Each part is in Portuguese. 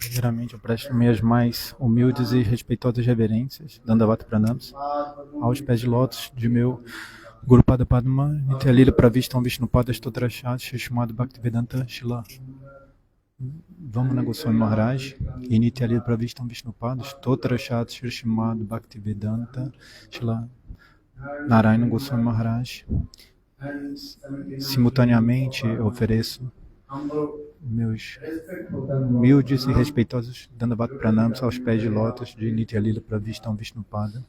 Primeiramente, eu presto minhas mais humildes e respeitosas reverências, Dandavata Pranams, aos pés de lótus de meu Guru Pada Padma, Nityalila Pravistam Vishnupada Stotrachat, Shishmad Bhaktivedanta Shila Vamana Goswami Maharaj, e Nityalila Pravistam Vishnupada Stotrachat, Shishmad Bhaktivedanta Shila Narayana Goswami Maharaj. Simultaneamente, eu ofereço meus humildes e respeitosos Dandavata Pranams aos pés de lótus de Nityalila Pravistam Vishnupada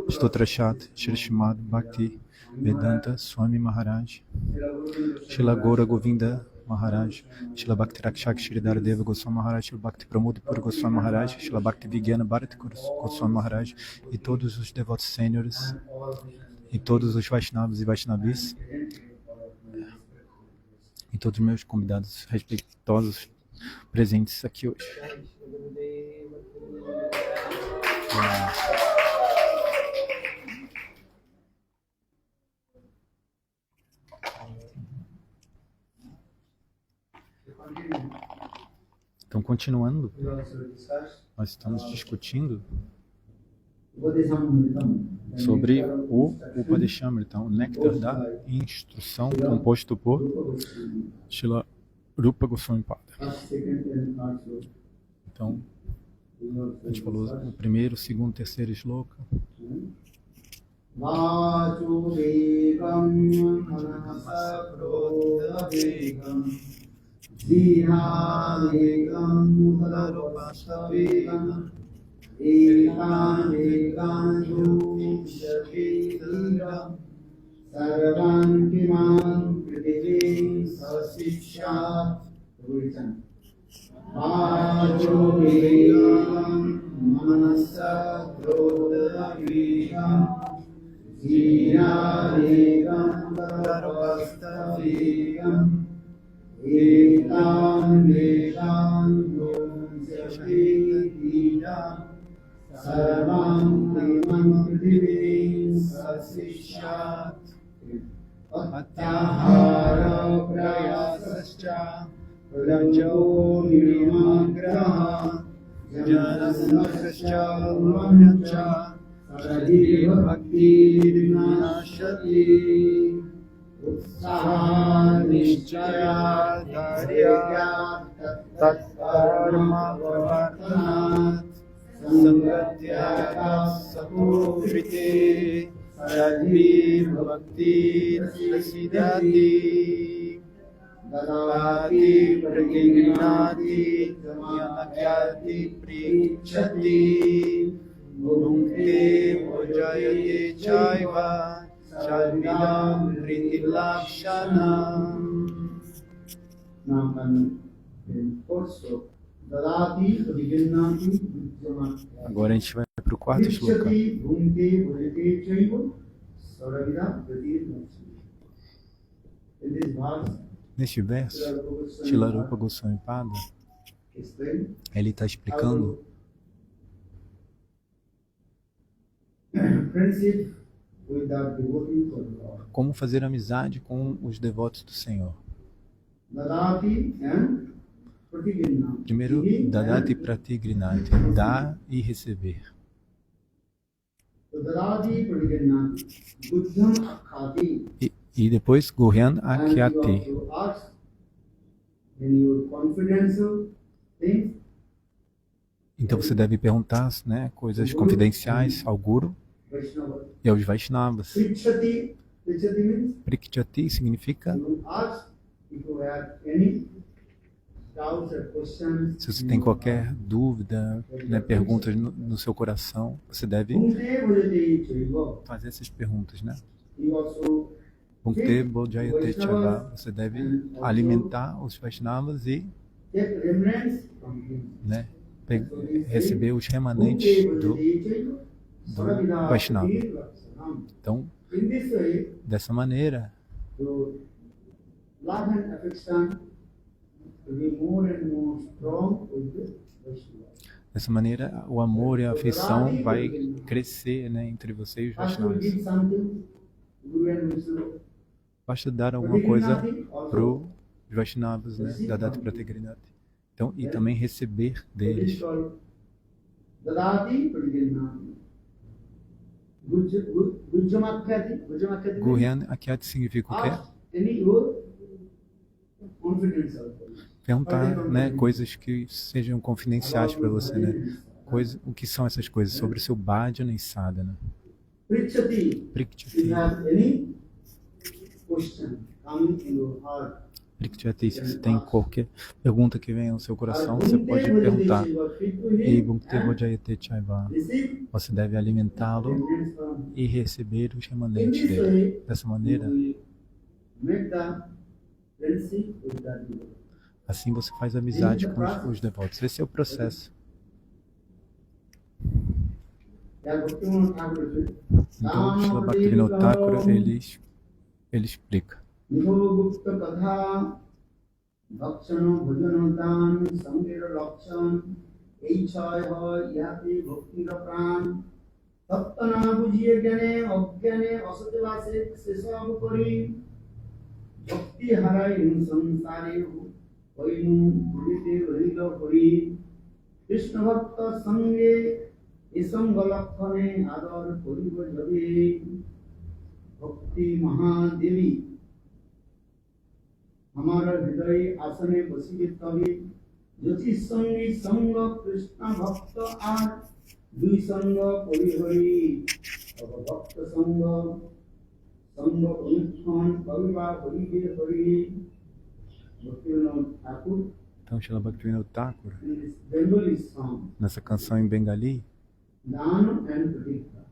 Stotrachat Shrimad Bhakti Vedanta Swami Maharaj, Shila Gaura Govinda Maharaj, Shila Bhakti Rakshak Shridhar Deva Goswami Maharaj, Shila Bhakti Pramod Pura Goswami Maharaj, Shila Bhakti Vigyana Bharati Goswami Maharaj, e todos os devotos sêniores e todos os Vaishnavas e Vaishnavis, e todos os meus convidados respeitosos presentes aqui hoje. Então, continuando, nós estamos discutindo sobre o Upadeshamrita, o néctar da instrução, composto por Srila Rupa Goswami Pada. Então, a gente falou o primeiro, o segundo, o terceiro shloka. Sarvan Kiman Prithivi Sasikshat Ruichan Vajo Vegam Manasa Krodha Vegam Zina Vegam Dharvasta Vegam Ekam Vegam Yonjati Vidam Sarvam Kiman Prithivi Sasikshat Atyahara Prayasascha Prajo Nirmagraha Janasascha Vamyacha Sadhiva Bhakti Vinashati Utsaha Nishchaya Dharya Tatkarma Pravartanat Sangatyaga Sapukriti Shadvi Bhakti Rasidati Dadati Pragignati Yanakyati Prichati Bhukti Bhojayati Chaiva Shadvidam Priti Lakshanam. Agora a gente vai para o quarto shloka. Neste verso, Srila Rupa Goswami Pada, ele está explicando como fazer amizade com os devotos do Senhor. Primeiro, Dadati Pratigrinati, dar e receber. E depois, Guhyan Akyati. Então você deve perguntar, né, coisas confidenciais ao Guru e aos Vaishnavas. Prikchati significa se você tem qualquer dúvida, né, perguntas no seu coração, você deve fazer essas perguntas, né? Bhukte Bhojayate Chava, você deve alimentar os Vaishnavas e, né, receber os remanentes do Vaishnava. Então, dessa maneira, love and affection will be more and more strong with the Vaishnava. Dessa maneira, o amor e a afeição vai crescer, né, entre você e os First you Vaishnavas. give something, Guru and Vishnu. Basta dar alguma coisa para os Vaishnavas, né, da Dati Pratigrinati. Então, e também receber It is deles. called Dadati Pratigrinati. Gujamakyati. Guryan Akyati significa o quê? Ask any your confidence also. Perguntar, né, coisas que sejam confidenciais para você, né? O que são essas coisas? Sobre o seu bhajana e sadhana. Prichati. Prikchati. If you have any question coming in your heart, Prikchati, se você tem qualquer pergunta que venha no seu coração, você pode perguntar. E Bhukti Bhajayate Chaiva. receive Você deve alimentá-lo remnants from e receber os in remanentes this dele. way. Dessa maneira, You will make the friendship with the devotee. assim você faz amizade com os devotos. Esse é o processo. Então, Srila Bhaktivinoda Thakura, ele explica. Gupta Katha Bhakshano Bhajanotan Sangera Lakshan Eichai Hai Yati Bhakti Rapran Tattana Bujiye Gyane Agyane Asate Vase Sesab Kori Bhakti Harai Sansare Vainu Budite Varila Kori Krishna Bhakta Sange Isanga Lakhane Adar Koriva Jade Bhakti Mahadevi हमारा हृदय आसने बसी तभी ज्योति संगी संग कृष्ण भक्त आर दुई संग परिहरी अब भक्त संग संग अनुष्ठान कविवा परिवे हरि भक्तिविनोद Thakur Então, Srila Bhaktivinoda Thakura, in this Bengali song nessa canção em Bengali, Dan and Pratikta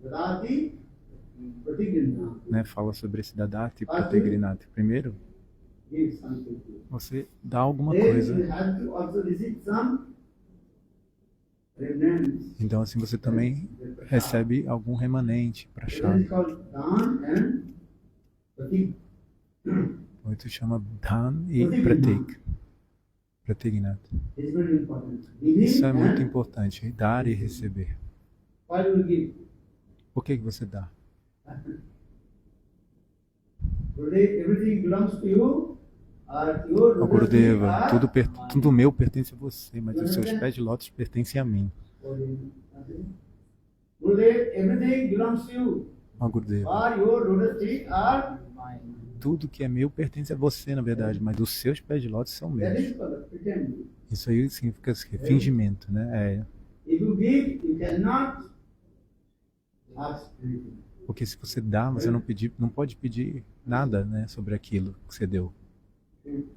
Dadati Pratigna né, fala sobre esse Dadati Pratigrinati. Primeiro, give something to you. você dá alguma Then you coisa. have to also receive some remnants. Então, assim, você também recebe algum remanente para It chá. is called Dan and Pratik. Então, isso chama Dhan e Pratik. Pratignati. It's very important. Isso é Giving muito and importante, dar e receber. why you give? Por que você dá? Today everything belongs to you. Your Ó Gurudeva, tudo meu pertence a você, mas os seus pés de lótus pertencem a mim. Gurudev, everything belongs to you. Ó Gurudeva, Or your lotus feet are tudo que é meu pertence a você, na verdade, mas os seus pés de lótus são that meus. is called pretend. Isso aí significa fingimento, né? If you give, you cannot ask anything. Porque se você dá, você não pode pedir nada, né, sobre aquilo que você deu.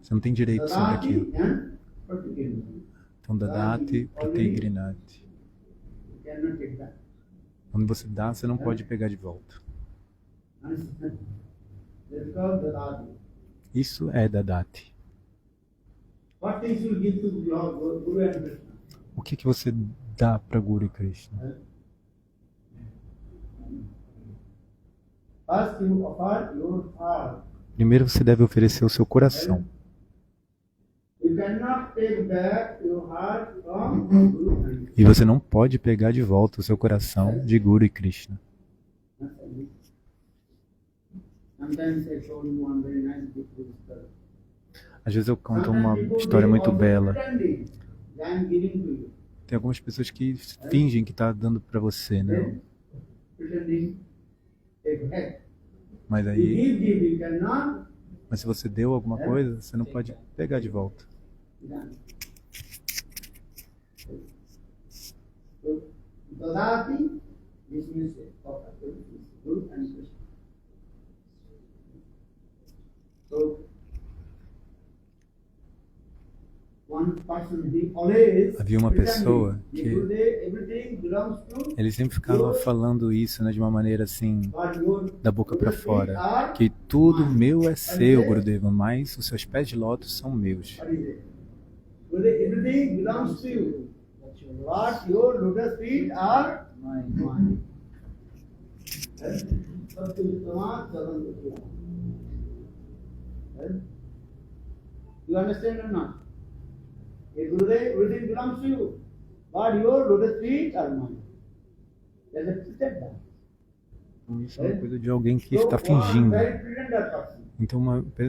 Você não tem direito sobre aquilo. Dadati and Pratigna. Então, Dadati Pratigrinati. You cannot take that. Quando você dá, você não pode pegar de volta. Understand? That's called Dadati. Isso é Dadati. What things you give to Lord Guru and Krishna? O que você dá para Guru e Krishna? First you offer your heart. Primeiro você deve oferecer o seu coração. You cannot take back your heart from Guru and Krishna. E você não pode pegar de volta o seu coração de Guru e Krishna. Sometimes I told you one very nice beautiful story. Às vezes eu conto uma história muito bela. Pretending that I am giving to you. Tem algumas pessoas que fingem que tá dando para você, né? Pretending take back. Mas You aí, give, you cannot. mas se você deu alguma coisa, você não pode pegar de volta. So, Dadati, this means offer to Guru and Krishna. So, one person he always Havia uma pessoa pretending, que- Gurudev, everything belongs to Ele sempre ficava falando isso, né, de uma maneira assim, God, your da boca para lotus feet fora, are- que tudo meu é seu, Gurudeva, mas os seus pés de lótus são meus. What is it? Gurudev, everything belongs to you. But your lotus feet are mine. Satyutama Charandukhya. You understand or not? Hey, Gurudev, everything belongs to you. But your lotus feet are mine. There's a pretend that. Então, isso é uma coisa de alguém que está fingindo. Very pretender person. Então,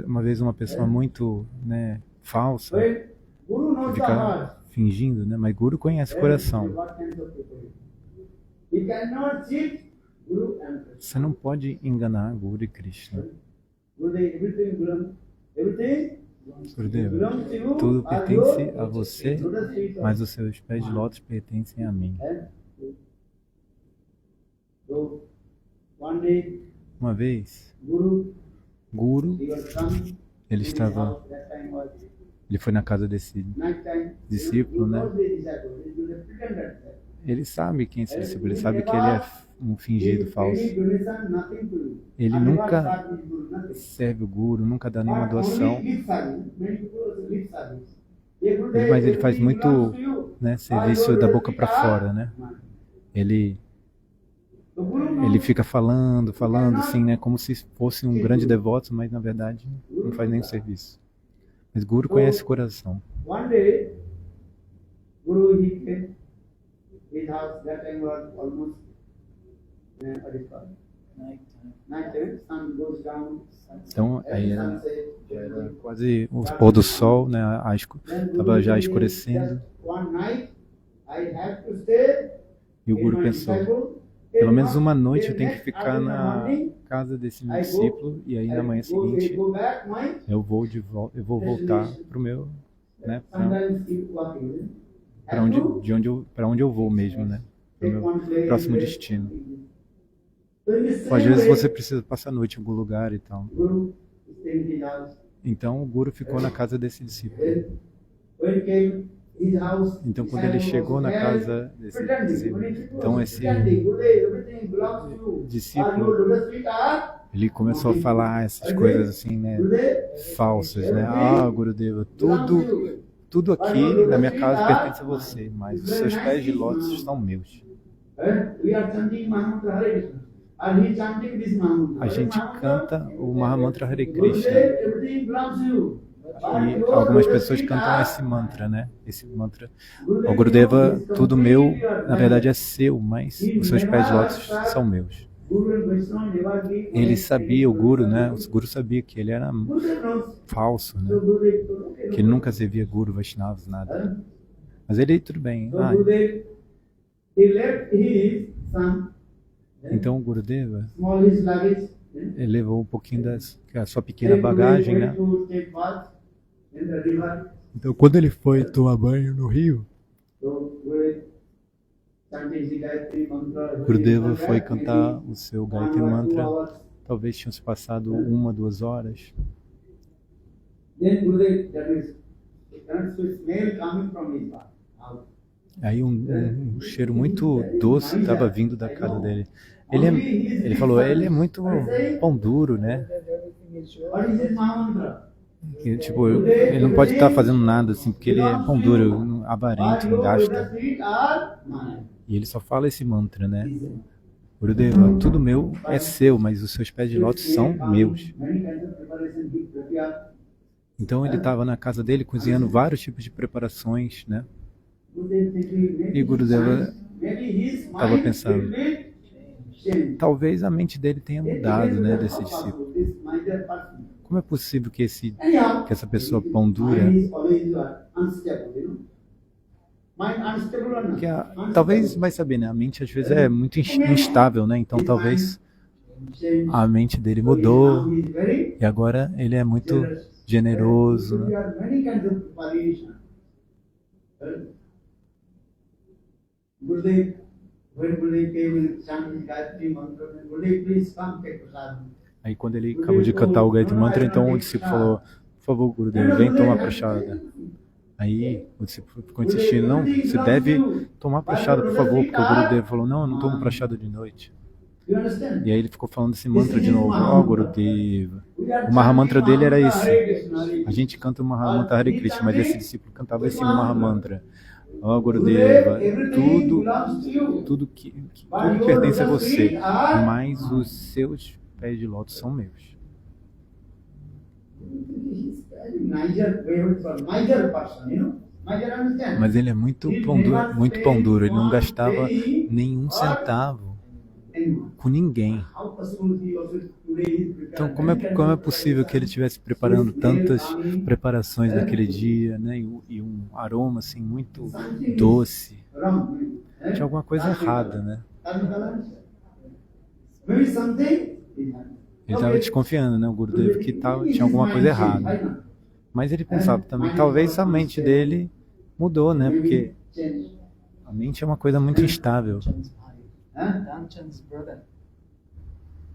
uma vez uma pessoa muito, né, falsa, When Guru knows the fica heart, fingindo, né? Mas Guru conhece o coração. what kinds of people he cannot cheat Guru and Krishna. Você não pode enganar Guru e Krishna. Gurudev, everything belongs, everything Gurudeva, belongs to you. tudo are pertence yours. a você, Lotus feet are mas os seus pés de lótus pertencem a mim. And so one day, Uma vez, Guru, Guru, he was come. ele in his estava, house. That time was ele foi na casa desse night time. discípulo, He né? knows the disciple. He was a pretender. Ele sabe quem é esse discípulo, ele sabe que ele é um fingido falso. Ele nunca serve o Guru, nunca dá nenhuma doação. Mas ele faz muito, né, serviço da boca para fora, né? Ele fica falando assim, né, como se fosse um grande devoto, mas na verdade não faz nenhum serviço. Mas Guru conhece o coração. One day, Guru he came, his house that time was almost what is called night time. Sun goes down. Então aí era Sunset. quase o pôr do sol, né? Estava já escurecendo. One night, I have to stay. E o Guru pensou, pelo menos uma noite eu tenho que ficar na casa desse meu discípulo, e aí na manhã seguinte eu vou voltar para o meu, né, para onde eu vou mesmo, né, para o meu próximo destino. Às vezes você precisa passar a noite em algum lugar e tal. Então o Guru ficou na casa desse discípulo. Então quando ele chegou na casa desse discípulo, então esse discípulo, ele começou a falar essas coisas assim, né, falsas, né? Ah, Gurudeva, tudo aqui na minha casa pertence a você, mas os seus pés de lótus são meus. A gente canta o Mahamantra Hare Krishna. E algumas pessoas cantam esse mantra, né? Esse mantra. O Gurudeva, tudo meu, na verdade é seu, mas os seus pés de lótus são meus. Ele sabia, o Guru, né? O Guru sabia que ele era falso, né? Que ele nunca servia Guru, Vaishnavas, nada. Mas ele, tudo bem. Então o Gurudeva, ele levou um pouquinho da sua pequena bagagem, né? Então quando ele foi tomar banho no rio, Gurudeva foi cantar o seu Gayatri Mantra. Talvez tinham se passado 1, 2 horas. Aí um cheiro muito doce estava vindo da casa dele. Ele falou, ele é muito pão duro, né? Que, tipo, ele não pode estar fazendo nada assim, porque ele é pão duro, avarento, não gasta. E ele só fala esse mantra, né? Gurudeva, tudo meu é seu, mas os seus pés de lótus são meus. Então ele estava na casa dele cozinhando vários tipos de preparações, né? E Gurudeva estava pensando, talvez a mente dele tenha mudado, né, desse discípulo. Como é possível que essa pessoa pão dura, talvez, vai saber, né, a mente às vezes é muito instável, né, então talvez a mente dele mudou e agora ele é muito generoso, né? Aí quando ele acabou de cantar o Gayatri Mantra, então o discípulo falou, por favor, Gurudeva, vem tomar prachada. Aí o discípulo ficou insistindo, não, você deve tomar prachada, por favor, porque o Gurudeva falou, não, eu não tomo prachada de noite. E aí ele ficou falando esse mantra de novo, ó, Gurudeva. O Mahamantra dele era esse. A gente canta o Mahamantra Hare Krishna, mas esse discípulo cantava esse Mahamantra. Ó, Gurudeva, tudo que pertence a você, mas os seus pés de lótus são meus. He's very miser, miser person, you know. Miser understand? Mas ele é muito pão duro, ele não gastava nenhum centavo com ninguém. How possible he also today is Então, como é possível que ele estivesse preparando tantas preparações naquele dia, né? E um aroma assim muito doce? wrong? Tinha alguma coisa errada, né? Maybe something is happening. Ele estava desconfiando, né? O Gurudev que tinha alguma coisa errada. Mas ele pensava também, talvez a mente dele mudou, né? Porque a mente é uma coisa muito instável. Ramchand's brother.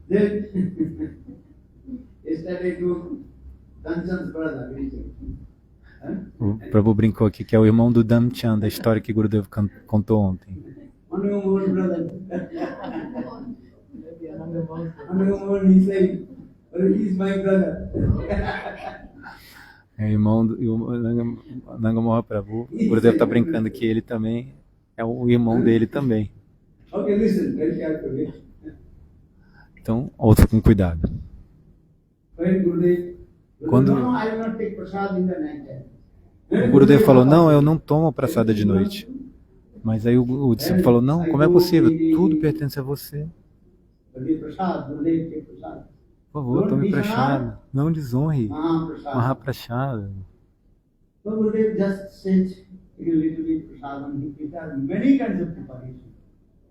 Then yesterday to Kanchan's brother, O Prabhu brincou aqui que é o irmão do Dhamchand, da história que Gurudev contou ontem. one of your own brother. Maybe another one. One of your own, he said, "Oh, he's my brother." É o irmão do Nangamoha Prabhu. O Gurudev está brincando que ele também é o irmão dele também. Okay, listen, very carefully. Então, ouça com cuidado. When Gurudev, Quando- no, I will not take prasad in the night time. O Gurudev falou, não, eu não tomo prasada de noite. Mas aí o discípulo falou, não, como é possível? Tudo pertence a você. Gurudev prasad, Gurudev take prasad. Por favor, tome prachada. Não desonre. Mahaprasad. Mahaprachada. So Gurudev just sent a little bit prasad and he prepared many kinds of preparation.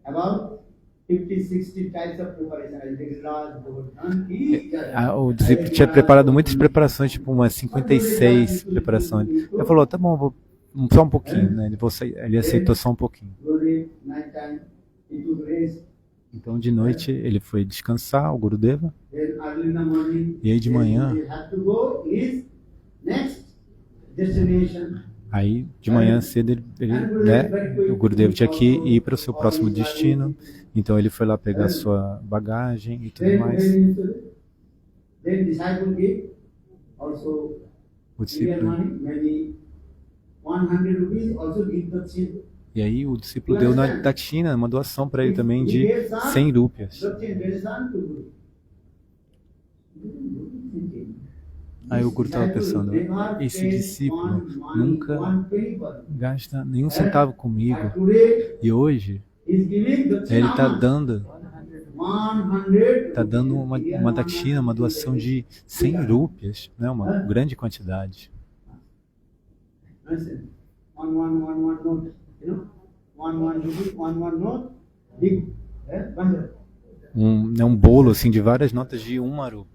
About 50, 60 types of preparation. I think Raj, Govardhan, he just... O discípulo tinha preparado muitas preparações, tipo umas 56 preparações. Ele falou, tá bom, só um pouquinho, né? Ele aceitou só um pouquinho. Gurudev, night time, he took rest. Então de noite ele foi descansar, o Gurudeva. Then early in the morning, E aí de manhã, he had to go his next destination. aí de manhã cedo o Gurudeva tinha que ir para o seu próximo destino. Então ele foi lá pegar sua bagagem e tudo mais. Then disciple give also O Indian discípulo, money, maybe 100 rupees, also give the chip. e aí o discípulo deu da China uma doação para ele também de 100 rúpias. Aí o Guru estava pensando, esse discípulo nunca gasta nenhum centavo comigo. E hoje ele está dando uma dakshina, uma doação de 100 rúpias, né? Uma grande quantidade. Um bolo assim de várias notas de 1 rúpia.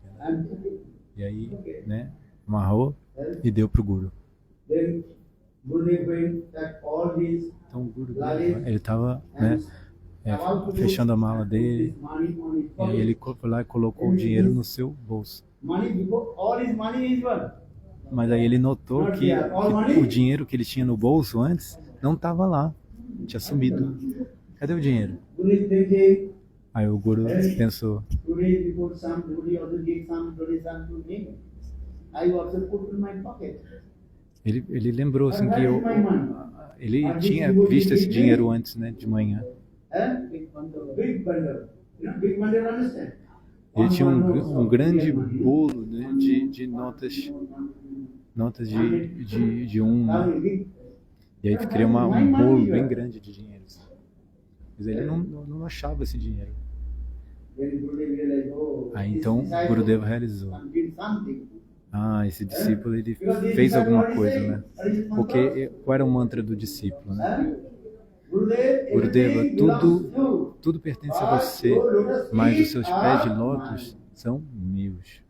E aí, né, amarrou e deu para o Guru. Então o Guru, ele estava, né, fechando a mala dele, e aí ele foi lá e colocou o dinheiro no seu bolso. Mas aí ele notou que o dinheiro que ele tinha no bolso antes não estava lá, tinha sumido. Cadê o dinheiro? Aí o Guru pensou, ele lembrou assim que ele tinha visto esse dinheiro antes, né, de manhã. Ele tinha um grande bolo, né, de notas de 1, né? E aí queria um bolo bem grande de dinheiro. Mas ele não achava esse dinheiro. Aí então o Gurudeva realizou. Esse discípulo ele fez alguma coisa, né? Porque qual era o mantra do discípulo, né? Gurudeva, tudo pertence a você, mas os seus pés de lótus são meus.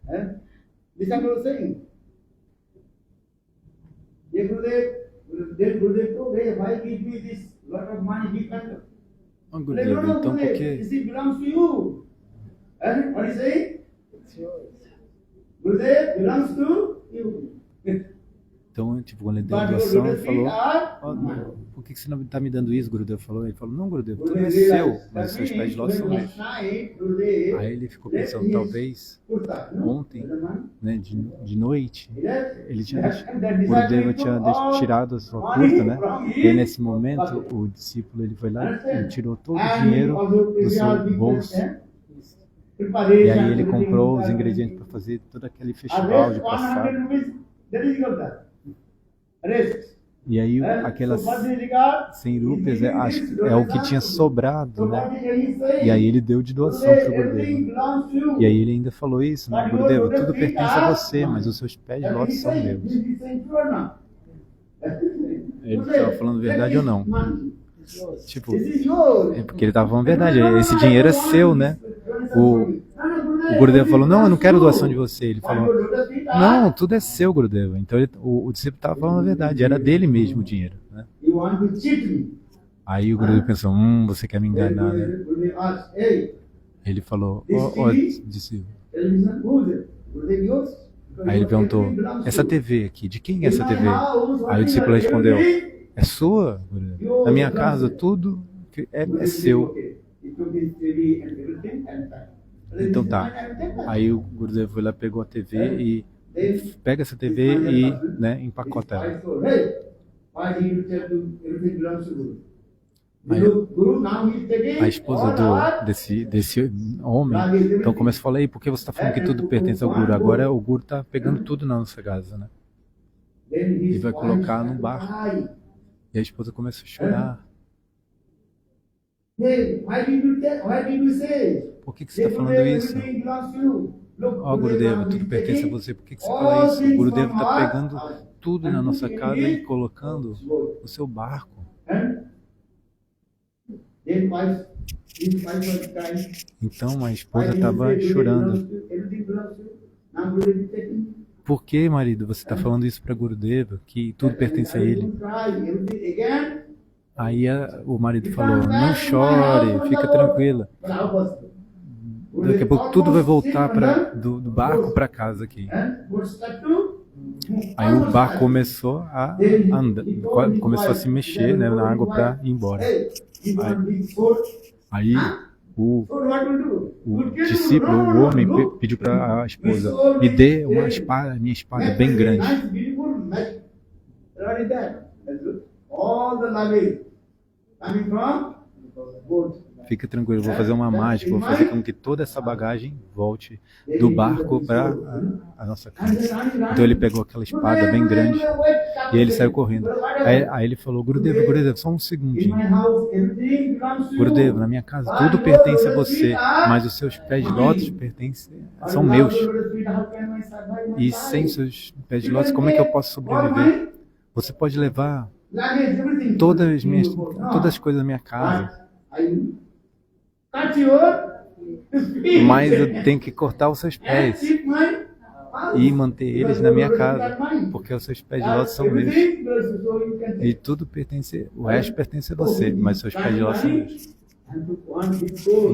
Oh, Gurudeva, então por que? Então, tipo, quando ele deu a doação, ele falou, por que você não está me dando isso, Gurudeva falou? Ele falou, não, Gurudeva, tudo é seu, mas os seus pés de lótus são meus. Aí ele ficou pensando, talvez, ontem, né, de noite, Gurudeva tinha tirado a sua curta, né? E aí, nesse momento, o discípulo ele foi lá e tirou todo o dinheiro do seu bolso E aí ele comprou os ingredientes para fazer todo aquele festival de passado. E aí aquelas 100 rúpias é o que tinha sobrado, né? E aí ele deu de doação para o Gurudeva. E aí ele ainda falou isso, né? Gurudeva, tudo pertence a você, mas os seus pés de lótus são meus. Ele estava falando verdade ou não? Tipo, é porque ele estava falando verdade. Esse dinheiro é seu, né? O Gurudeva falou, não, eu não quero doação de você. Ele falou, não, tudo é seu, Gurudeva. Então o discípulo estava falando a verdade, era dele mesmo o dinheiro, né? Aí o Gurudeva pensou, você quer me enganar, né? Ele falou, discípulo. Aí ele perguntou, essa TV aqui, de quem é essa TV? Aí o discípulo respondeu, é sua, Gurudeva. Na minha casa tudo é seu. Então tá. Aí o Gurudeva foi lá, pegou a TV e pega essa TV e, né, empacota ela. Aí a esposa desse homem então começa a falar, aí, por que você está falando que tudo pertence ao Guru? Agora o Guru está pegando tudo na nossa casa, né? E vai colocar no barco. E a esposa começa a chorar. Por que você está falando isso? Ó, Gurudeva, tudo pertence a você. Por que você fala isso? O Gurudeva está pegando tudo na nossa casa e colocando no seu barco. Então a esposa estava chorando. Por que, marido, você está falando isso para Gurudeva, que tudo pertence a ele? Aí o marido falou, não chore, fica tranquila. Daqui a pouco tudo vai voltar do barco para casa aqui. Aí o barco começou a andar, começou a se mexer, né, na água para ir embora. Aí o discípulo, o homem, pediu para a esposa, me dê uma espada, minha espada bem grande. Fica tranquilo, vou fazer uma mágica, vou fazer com que toda essa bagagem volte do barco para a nossa casa. Então ele pegou aquela espada bem grande e ele saiu correndo. Aí ele falou, Gurudeva, só um segundinho. Gurudeva, na minha casa tudo pertence a você, mas os seus pés de lótus são meus. E sem seus pés de lótus, como é que eu posso sobreviver? Você pode levar todas as coisas da minha casa, mas eu tenho que cortar os seus pés e manter eles na minha casa, porque os seus pés de lótus são meus. E tudo pertence, o resto pertence a você, mas os seus pés de lótus são meus.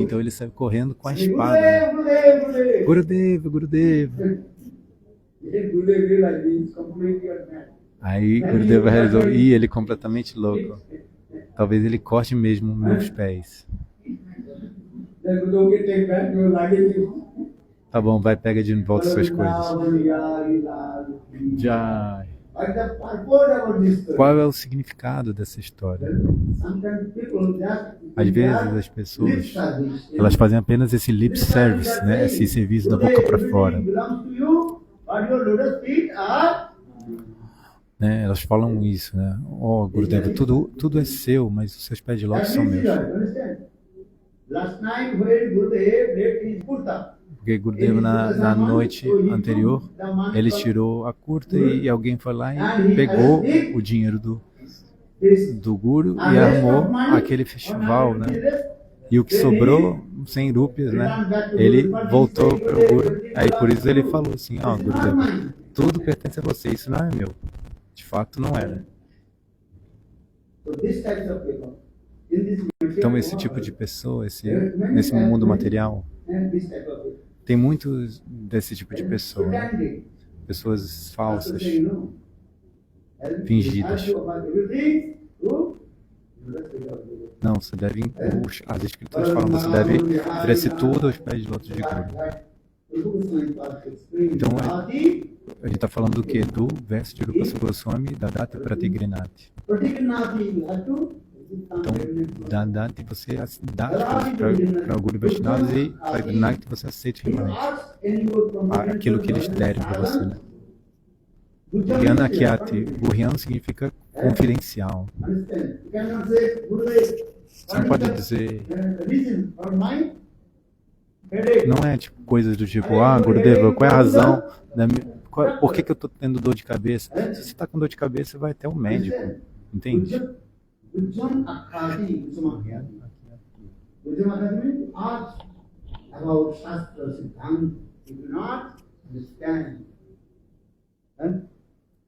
Então ele saiu correndo com a espada. Né? Gurudeva. Aí Gurudeva realizou, ele é completamente louco. Talvez ele corte mesmo meus pés. Tá bom, vai, pega de volta suas coisas. Já. Qual é o significado dessa história? Às vezes as pessoas, elas fazem apenas esse lip service, né? Esse serviço da boca para fora. Né? Elas falam isso, né? Oh, Gurudeva, tudo é seu, mas os seus pés de lótus são meus. Porque Gurudeva, na noite anterior, ele tirou a curta e alguém foi lá e pegou o dinheiro do Guru e armou aquele festival, né? E o que sobrou, 100 rúpias, né? Ele voltou para o Guru. Aí por isso ele falou assim, ó, Gurudeva, tudo pertence a você, isso não é meu. De fato não era. Então esse tipo de pessoa, nesse mundo material, tem muitos desse tipo de pessoa, né? Pessoas falsas, fingidas. Não, você deve, as escrituras falam, você deve oferecer tudo aos pés de lótus de Guru. Então a gente está falando do que? Do verso de Rupa Goswami, da Data Pratigrinati. Então, Dandati você dá as coisas para o Guru Vaishnavas e Pragnati você aceita aquilo que eles derem para você, né? Guryana Kyati, Guryan significa confidencial. Você não pode dizer, não é tipo coisas do tipo, Gurudeva, qual é a razão, por que eu estou tendo dor de cabeça? Se você está com dor de cabeça, vai até o médico, entende?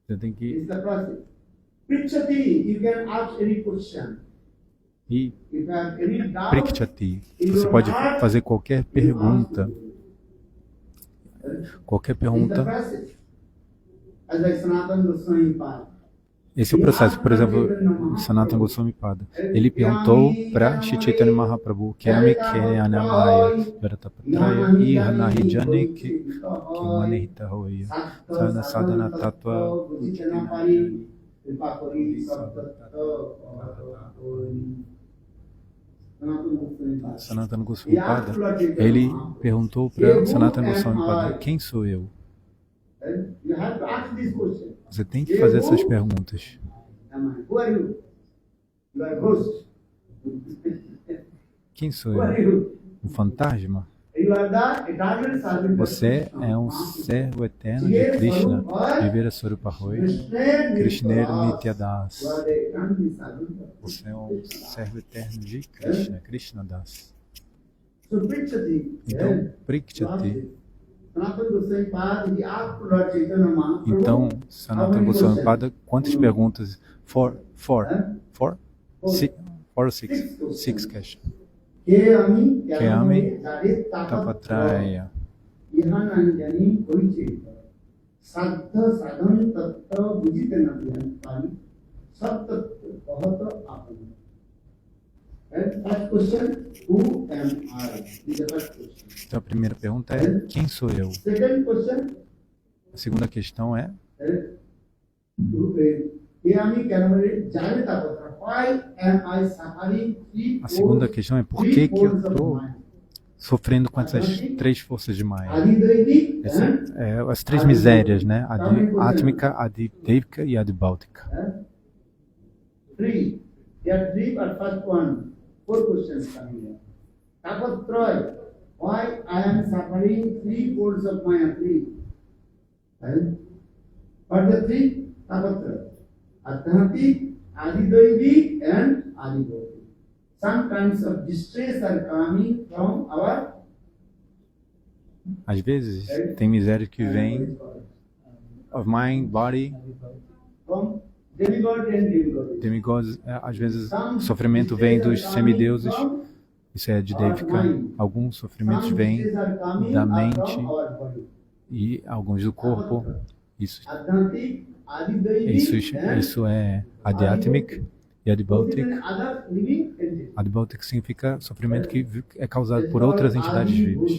Você tem que... E Prikchati, você pode fazer qualquer pergunta. Qualquer pergunta. Esse é o processo. Por exemplo, Sanatana Goswami Pada. Ele perguntou para Shri Chaitanya Mahaprabhu, Kemi Anamaya, Jaratapatraya, Ihanahijane, Kimanehita Hoya, Sadhana Sadhana Tattva, Sanatana Goswami Pada. Ele perguntou para Sanatana Goswami Pada, quem sou eu? Você tem que fazer essas perguntas. Quem sou eu? Um fantasma? Você é um servo eterno de Krishna, Vivera Swarupa Roy, Krishneiro Nityadas. Você é um servo eterno de Krishna, Krishna Das. Então, Prikchati. Então, Sanatana Goswami Pada, quantas perguntas? Four or six questions. Keami Tapatraya. Então a primeira pergunta é, quem sou eu? A segunda questão é, a segunda questão é por que eu estou sofrendo com essas três forças de Maya? As três misérias, né? Adi Átmica, Adi Devika e Adi Bhautika. Four questions coming here. Tapatroy, why I am suffering three folds of Maya, three. But the three Tapatroy, Adhanati, Adidoivi and Adibhauti. Some kinds of distress are coming from our... Às vezes, tem miséria que vem of mind, body, from demigods, às vezes o sofrimento vem dos semideuses, isso é de Devika. Alguns sofrimentos vêm da mente e alguns do corpo. Isso é Adhyatmic e Adibhautic. Adibhautic significa sofrimento que é causado por outras entidades vivas.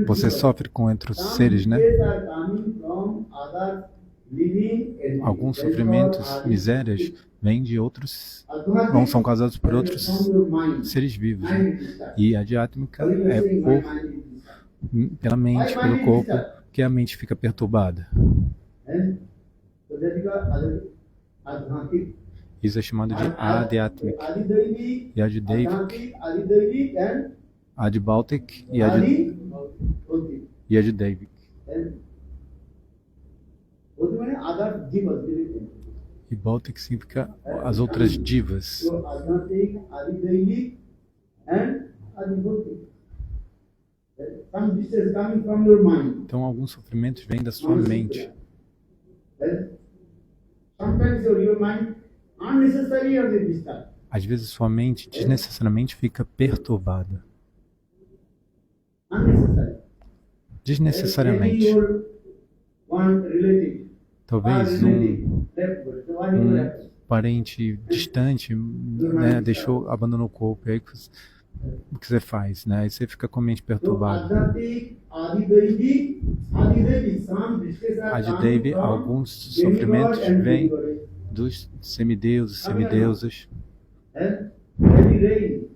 Você sofre com outros seres, né? Alguns sofrimentos, misérias, vêm de outros, não são causados por outros seres vivos. Né? E a diátmica é pela mente, pelo corpo, que a mente fica perturbada. Isso é chamado de Adhyatmic, e Adidevik, Adibhautic e Adidevik. E Bhautic significa as outras divas. Então alguns sofrimentos vêm da sua mente. Às vezes sua mente desnecessariamente fica perturbada. Desnecessariamente. Talvez um parente distante, né, abandonou o corpo, e aí o que você faz, né? Aí você fica com a mente So perturbada. Adhyatmic, Adi-Devi, some distress are Adi coming Devi, from alguns demigod sofrimentos and vêm demigoddess. dos semideuses, semideusas, Heavy rain,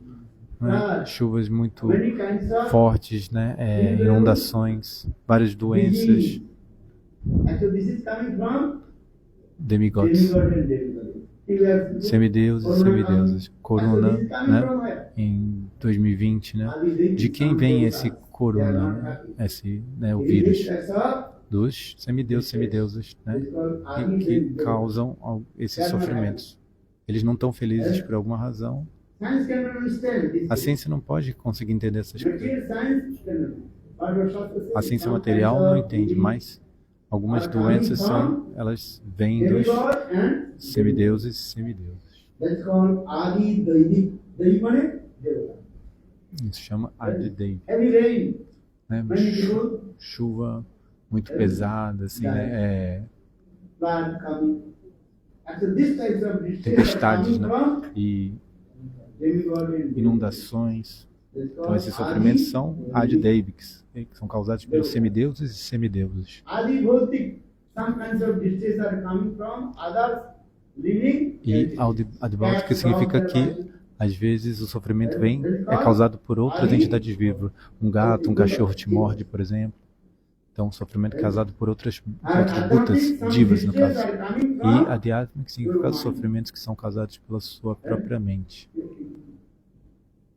né? floods, Chuvas muito many kinds of fortes, né? Inundações, várias doenças, disease. And so this is coming from demigods, demigod and demigoddess. You have semideuses e Corona semideuses. coming. Corona, And so this is coming né? from where? Em 2020, né? Adi-Devi, De quem some vem devas. esse They are corona, not né? happy. Esse, né, o It is vírus? distress of Dos semideuses, semideusas, né? It's called E Adi-Devi. que causam esses sofrimentos. Eles não estão felizes por alguma razão. Science cannot understand this. A ciência não pode conseguir entender essas coisas. Material science cannot. But what Shastra says, A ciência some material kinds não of entende, disease mas algumas doenças elas vêm dos demigod and semideuses e semideuses. that's called Adi-Devi. Devi means devata. Isso chama Adi Devi, Heavy rain. né? Many people Chuva muito pesada, assim, né? flood coming. And so these types of distress are Tempestades, coming né? from E demigod and devata. inundações. That's Então called esses sofrimentos são Adi Adi-Devi. Devics, que são causados pelos semideuses e semideuses. Adi-Bhautik. Some kinds of distress are coming from others living E entities. adibáutico Cats, significa dogs, que animals. às vezes o sofrimento é causado por outras entidades vivas. Um gato, um cachorro te morde, por exemplo. Então, sofrimento é causado por outros butas, divas, no caso. E adhyatmic significa sofrimentos que são causados pela sua própria mente.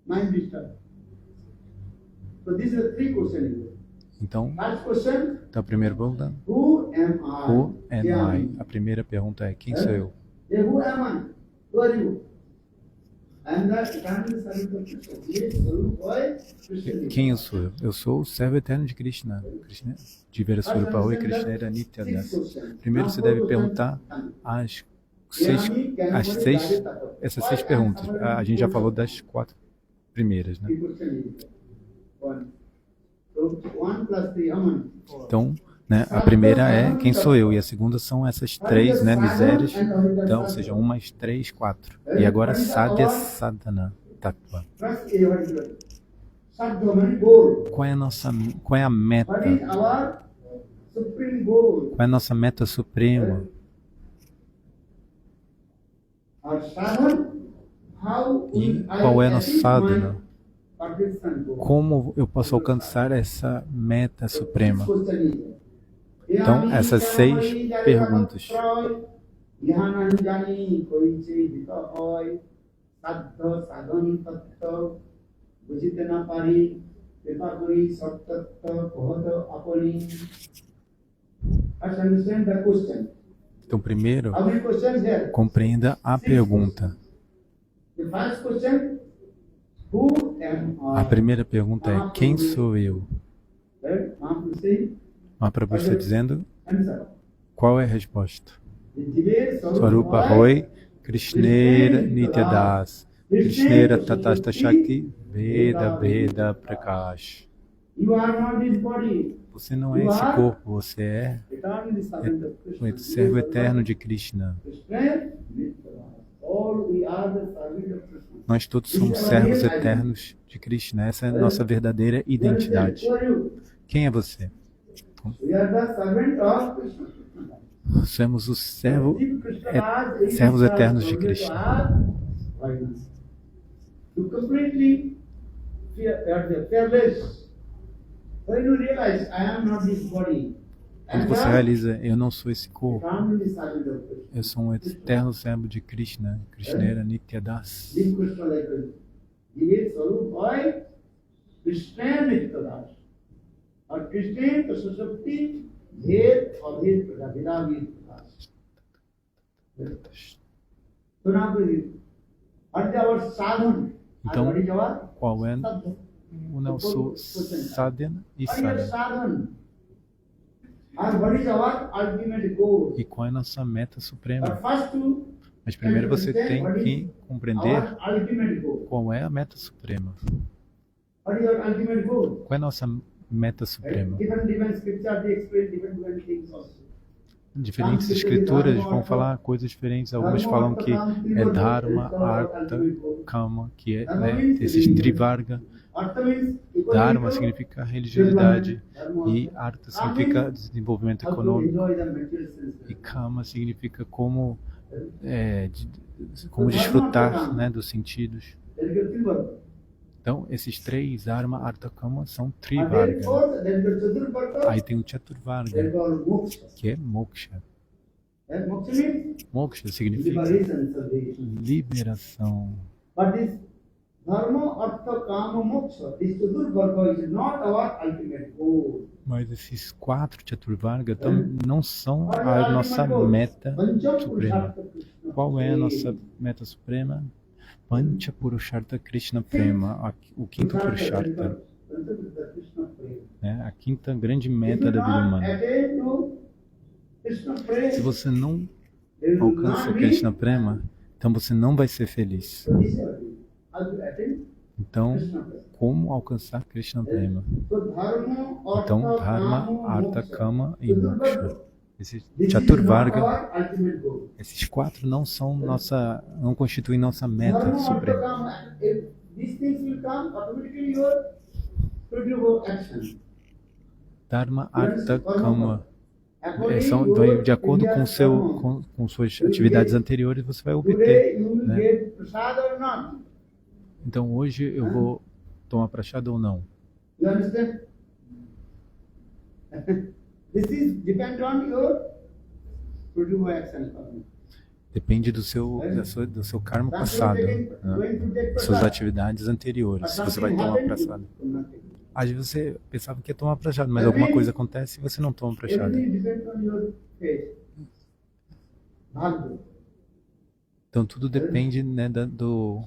Mind disturbed. So these are three questions. Então, First question, a primeira pergunta, who am I? who am I? A primeira pergunta é, quem sou eu? Yeah, who am I? Who are you? And the eternal servant of Krishna. Yes, Sarup, why? Krishna. Quem eu sou? Eu sou o servo eterno de Krishna. Krishna de Veraswarupa Oi, Krishna era Nityadas. Primeiro você deve perguntar essas seis perguntas. A gente já falou das 4 primeiras, né? Então, né, a primeira é quem sou eu, e a segunda são essas 3, né, misérias. Então, ou seja, 1 mais 3, 4. E agora Sadhya Sadhana Tattva. Qual é a meta? Qual é a nossa meta suprema? E qual é a nossa sadhana? Como eu posso alcançar essa meta suprema? Então, essas 6 perguntas. Então, primeiro, compreenda a pergunta. A primeira pergunta é, quem sou eu? Mahaprabhu está dizendo, qual é a resposta? Swarupa Roy, Krishnera Nityadas, Krishnera Tatasta Shakti, Veda Veda Prakash. Você não é esse corpo, você é o servo eterno de Krishna. Nós todos somos servos eternos de Krishna. Essa é a nossa verdadeira identidade. Quem é você? Somos os servos eternos de Krishna. Quando você realiza, eu não sou esse corpo, eu sou um eterno servo de Krishna, Krishnera Nityadas. Então, qual é o nosso sadhana e sadhana? E qual é a nossa meta suprema? Mas primeiro você tem que compreender qual é a meta suprema. Qual é a nossa meta suprema? diferentes escrituras vão falar coisas diferentes. Algumas falam que é Dharma, Artha, Kama, que é, né, esses Trivarga. Dharma significa religiosidade e Artha significa desenvolvimento econômico e Kama significa como, como desfrutar, né, dos sentidos. Então, esses três, Dharma, Artha, Kama, são Trivarga. Aí tem o Chaturvarga, que é Moksha. Moksha significa liberação. Dharma, Artha, Kama, Moksha. This Chaturvarga is not our ultimate goal. Mas esses quatro Chaturvarga não são a nossa meta suprema. Qual é a nossa meta suprema? Pancha Purushartha Krishna Prema, o quinto Purushartha, né? A quinta grande meta da vida humana. Se você não alcança Krishna Prema, então você não vai ser feliz. Então, como alcançar Krishna Prema? Então, Dharma, Artha, Kama e Moksha. Esses Chaturvarga, esses quatro não constituem nossa meta suprema. Dharma, Artha, Kama são de acordo com suas atividades anteriores, você vai obter, né? Então hoje eu vou tomar prachada ou não? Depende do seu karma passado, né? Das suas atividades anteriores, se você vai tomar prachada. Às vezes você pensava que ia tomar prachada, mas alguma coisa acontece e você não toma prachada. Então tudo depende, né, do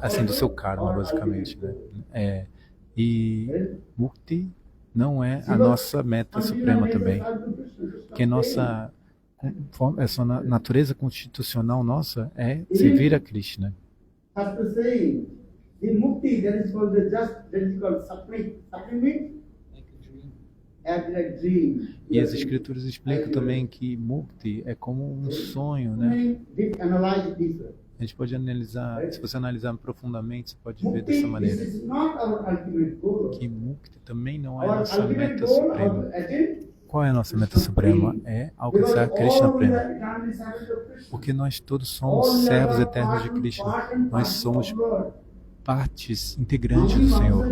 assim, do seu karma, basicamente, né? E Mukti não é a nossa meta suprema também, porque nossa natureza constitucional nossa é servir a Krishna. E as escrituras explicam também que Mukti é como um sonho, né? A gente pode analisar, se você analisar profundamente, você pode ver dessa maneira que Mukti também não é a nossa meta suprema. Qual é a nossa meta suprema? É alcançar Krishna Prema. Porque nós todos somos servos eternos de Krishna. Nós somos partes integrantes do Senhor.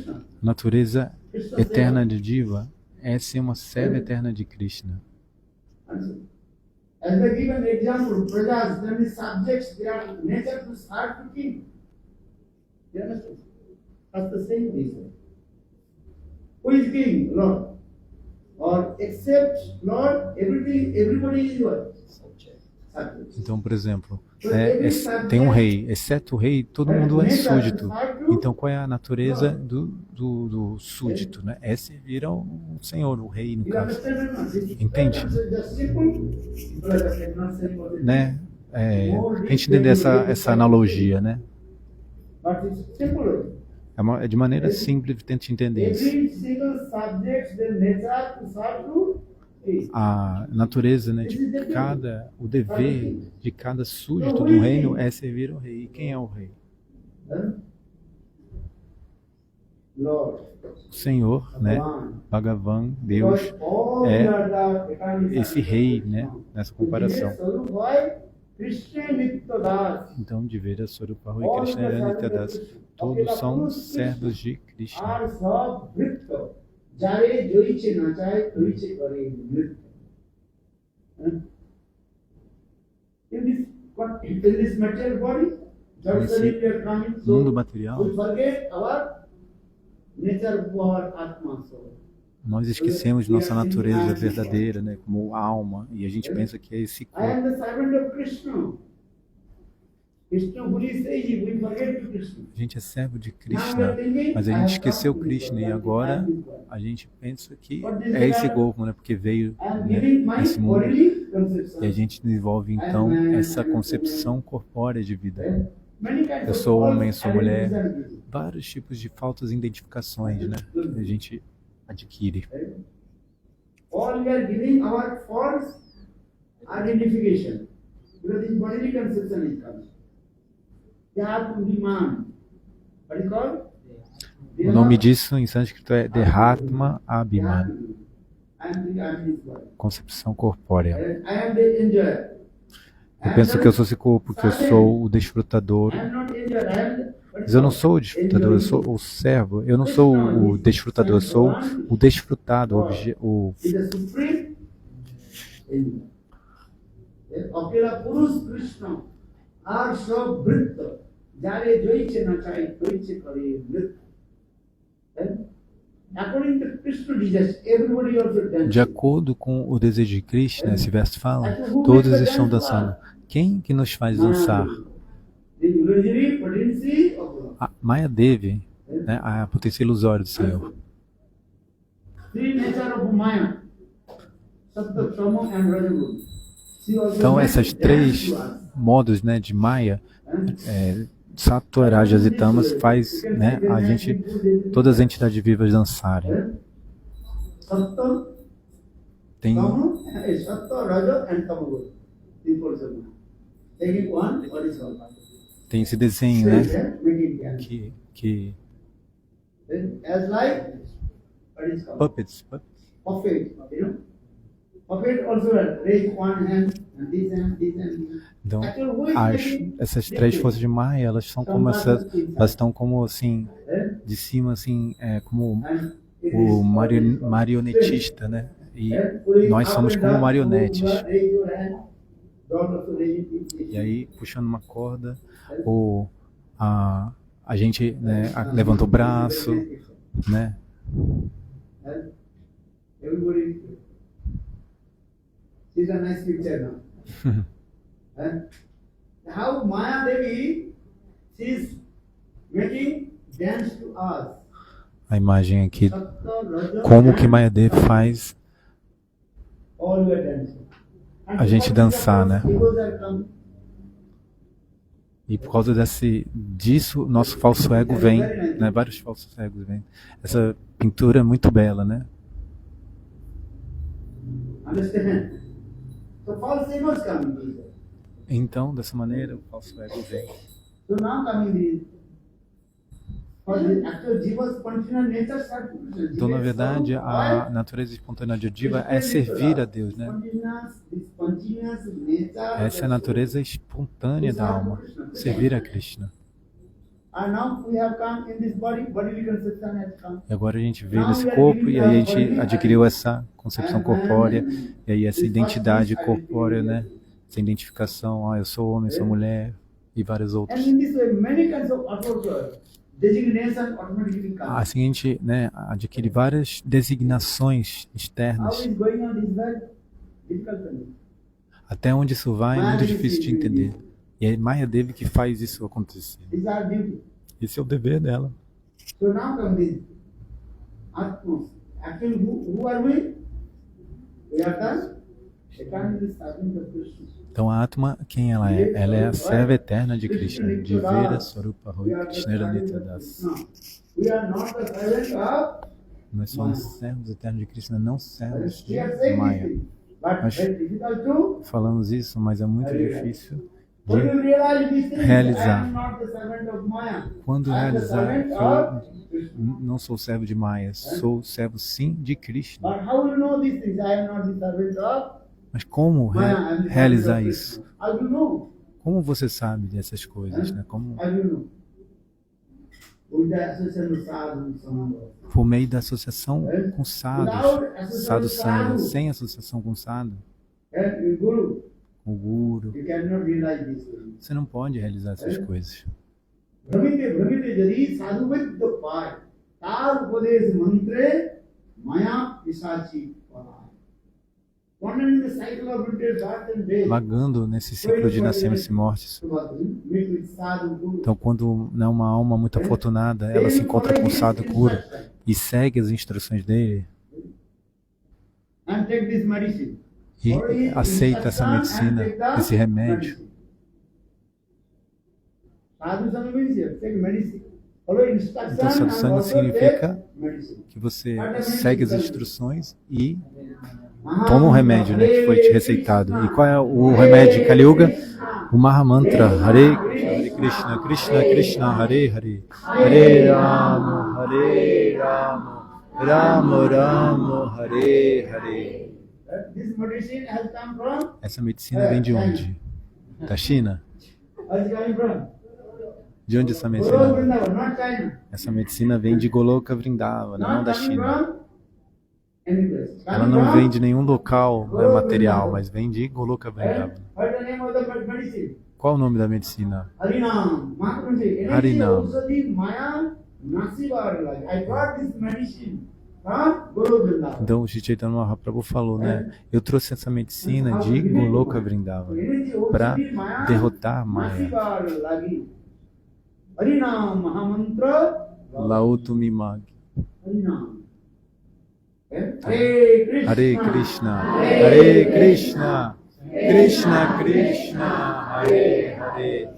A natureza eterna de Jiva é ser uma serva eterna de Krishna. As the given example, prajas, then the subjects, they are nature to serve to king. You understand? That's the same reason. Who is king? Lord. Or except Lord, everybody is what? Subject. Então, por exemplo, tem um rei, exceto o rei, todo mundo é súdito. Então, qual é a natureza do súdito? Né? É servir ao Senhor, o rei, no caso. Entende? Né? Tente entender essa analogia, né? É de maneira simples, tente entender isso. A natureza, né, o dever de cada súdito do reino é servir ao rei. E quem é o rei? O Senhor, né, Bhagavan, Deus, é esse rei, né, nessa comparação. Então, de ver a Swarupahu e Krishna Nityadas, todos são servos de Krishna. Nesse mundo material, nós esquecemos nossa natureza verdadeira, né, como alma, e a gente pensa que é esse corpo. Krishna Guru says, we forget to Krishna. A gente é servo de Now we are Krishna, thinking, mas a I gente have esqueceu come to this Krishna e world, agora I am this world. a gente pensa que But this é esse is corpo, né? Porque veio, I am né, giving my nesse mundo bodily conception. e a gente desenvolve então essa concepção corpórea de vida. Many kinds Eu of sou false homem, sou mulher, identities. vários tipos de falsas identificações, né? Que a gente adquire. All we are giving our false identification. Because this bodily conception is coming. They have to demand. What is called? O nome disso em sânscrito é Dehatma Abhiman, concepção corpórea. I am the enjoyer. Eu penso que eu sou esse corpo, que eu sou o desfrutador. I am not enjoyer. I am the, Mas eu não sou o desfrutador, eu sou o servo. Eu não sou o desfrutador, eu sou o desfrutado, o is the supreme enjoyer. Akela Purush Krishna Arsha Vritta Jare Joiche Nachai Joiche Kare Vritta. According to Krishna desires, everybody also dances. De acordo com o desejo de Krishna, esse verso fala, todos estão dançando. Quem que nos faz dançar? The illusory potency of love. A Maya Devi, né, a potência ilusória do Senhor. Three nature of Maya. Sattva, Tama and Rajaguna. She also Então, makes essas dance três to us. modos, né, de Maya, Sattva, Rajas e Tamas, faz, né, a gente, todas as entidades vivas dançarem. Sattva, Tem, Tama, Sattva, Raja and Tama. Three forms of Maya. Taking one, what is called? tem esse desenho, né, Making dance. que Then, as like, what is called? puppets, Puppet, you know? Puppet also raise one hand, and this hand, this hand. então, Actually, who is making essas três forças de Maya, elas são como elas estão como assim, de cima assim, como And it o is marionetista, né, e pulling nós up somos and como down, marionetes. raise your hand. Don't also raise it. E aí, puxando uma corda, ou a gente, né, levanta o braço, né? And everybody, this is a nice picture now. And how Maya Devi, she is making dance to us. A imagem aqui, Sattva, Raja, como que Maya Devi faz all we are dancing. And a gente dançar, né? egos are come. E por causa disso, nosso falso ego vem, né? Vários falsos egos vêm. Essa pintura é muito bela, né? Understand? So false egos come. Então, dessa maneira, o falso ego vem. So now coming these. For the actual jiva's spontaneous nature start. Então, na verdade, a natureza espontânea de Jiva é servir a Deus, né? Spontaneous nature. Essa é a natureza espontânea da alma, servir a Krishna. And now we have come in this body, bodily conception has come. E agora a gente veio nesse corpo e aí a gente adquiriu essa concepção corpórea e aí essa identidade corpórea, né? Essa identificação, eu sou homem, sou mulher e vários And outros. in this way, many kinds of designation automatically come. Assim a gente, né, adquire várias designações How externas. is going on is very difficult to me. Até onde isso vai é muito difícil de entender. E é Maya Devi que faz isso acontecer. These are duty. Esse é o dever dela. So now come this Atmas. Actually, who are we? We are the eternally serving the Krishna. Então a Atma, quem ela é? Ela é a serva eterna de Krishna. Divera Swarupa Roy Krishna Nityadas. No, we are not the servant of. Nós somos servos eternos de Krishna, não servos de We are saying Maya. this thing, but Mas- very difficult to. Falamos isso, mas é muito difícil When de you realize this thing, realizar. I am not the servant of Maya. quando I am the realizar servant que of Krishna. não sou servo de Maya, sou servo sim de Krishna. But how you know these things? I am not the servant of Mas como Maya. I am the servant realizar of isso? Krishna. How do you know? Como você sabe dessas coisas, né? Como How do you know? With the association of sadhu, sangha. por meio da associação com sadhus, sadhu sangha, sem associação com sadhu, And you guru, com o guru, you cannot realize these things. você não pode realizar essas coisas. Brahmite jari sadhu with the fire. Tar upadesh mantre maya pisachi palaya. wandering the cycle of birth and death. vagando nesse ciclo de nascimentos e mortes. Meet with sadhu guru. Então, quando né, uma alma muito afortunada, ela se encontra com o Sadhguru e segue as instruções dele And take this medicine. e aceita essa medicina, esse remédio. Sadhu sangha means here, take medicine. Follow instruction Então, and satsanga also significa take medicine. que você segue as instruções e toma o remédio, né, que foi te receitado. E qual é o remédio de Kali Yuga? O Mahamantra Hare Krishna, Krishna Krishna, Hare Hare, Hare Rama, Hare Rama, Rama Rama, Hare Hare. This medicine has come from, Essa medicina vem de onde? Da China? where is it coming from? De onde essa Guru medicina vem? Vrindavan, not China. Essa medicina vem de Goloka Vrindavana, não Not da coming China. from any place. Ela Coming não from, vem de nenhum local material, mas vem de Goloka Vrindavana. what is the name of the medicine? Qual o nome da medicina? Harinam. Mahaprabhu says, Harinam. Usadi Maya Nasivaralai. I got this medicine from Guru Vrindavan. Então, o Shri Chaitanya Mahaprabhu falou, né? Eu trouxe essa medicina de Goloka Vrindavana para derrotar Maya. Nasivaralai. Harinam Mahamantra. Lautumimag. Harinam. Hare Hare Krishna, Hare Krishna, Krishna Krishna, Hare Hare,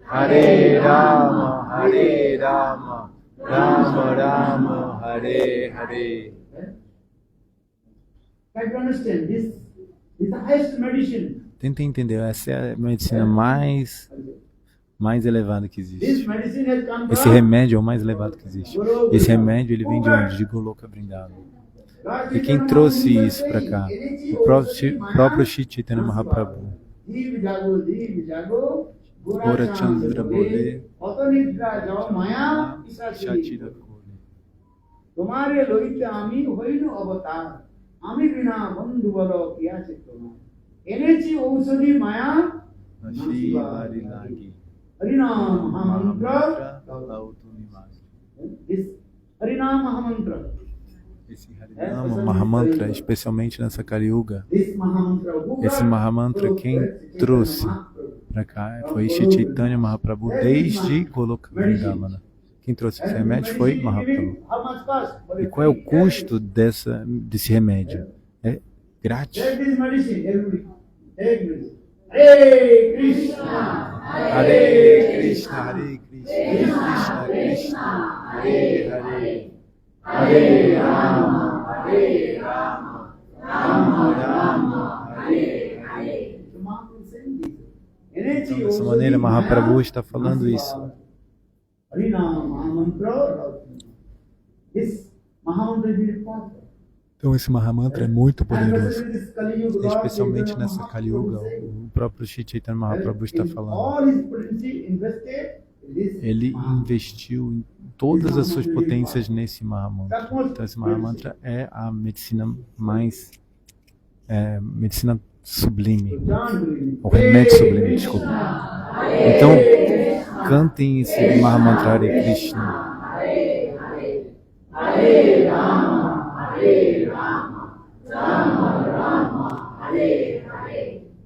Hare Rama, Hare Rama, Rama Rama, Hare Hare. Try to understand this is the highest medicine. Tenta entender, essa é a medicina mais elevada que This existe. medicine has come Esse from remédio é o mais elevado que existe. Esse remédio ele vem de onde? De Goloka Vrindavana. E quem trouxe isso para cá? O próprio Shri Chaitanya Mahaprabhu. Jeev jago, jeev jago, Gora Chandra Bole, Patanidra jao maya isasi. Shatira Kole. তোমারে লইতে আমি হইল অবতার, আমি বিনা বন্ধু বল কি আছে তোমার, এনেছি ঔষধি মায়া Shri Varinagi. হরিনাম মহামন্ত্র। Lautumimag. This হরিনাম মহামন্ত্র, Esse Harinama Mahamantra, especialmente nessa Kali Yuga, this Mahamantra, esse Mahamantra quem trouxe para cá foi Shri Chaitanya Mahaprabhu desde Goloka Vrindavana. Quem trouxe esse remédio foi Mahaprabhu. How much cost? E qual é o custo desse remédio? É grátis. Take this medicine, everybody. Take medicine. Hare Krishna, Hare Krishna, Hare Krishna, Krishna Krishna, Hare Hare, Hare Rama, Hare Rama, Rama Rama, Hare Hare. So Mahaprabhu is saying this. Energy Então, dessa also maneira, the Mahaprabhu Maya está falando isso. Harinam Mahamantra. This Mahamantra is very powerful. Então, esse Mahamantra é muito poderoso. And this Kali Yuga, Lord Especialmente Chaitanya nessa Kali Yuga, Mahaprabhu o próprio Shri Chaitanya Mahaprabhu está in falando. all his potency invested in this Ele Mahamantra. investiu em todas as suas potências nesse Mahamantra. Então, esse Mahamantra é a medicina mais... medicina sublime. O remédio sublime, desculpa. Então, cantem esse Mahamantra Hare Krishna.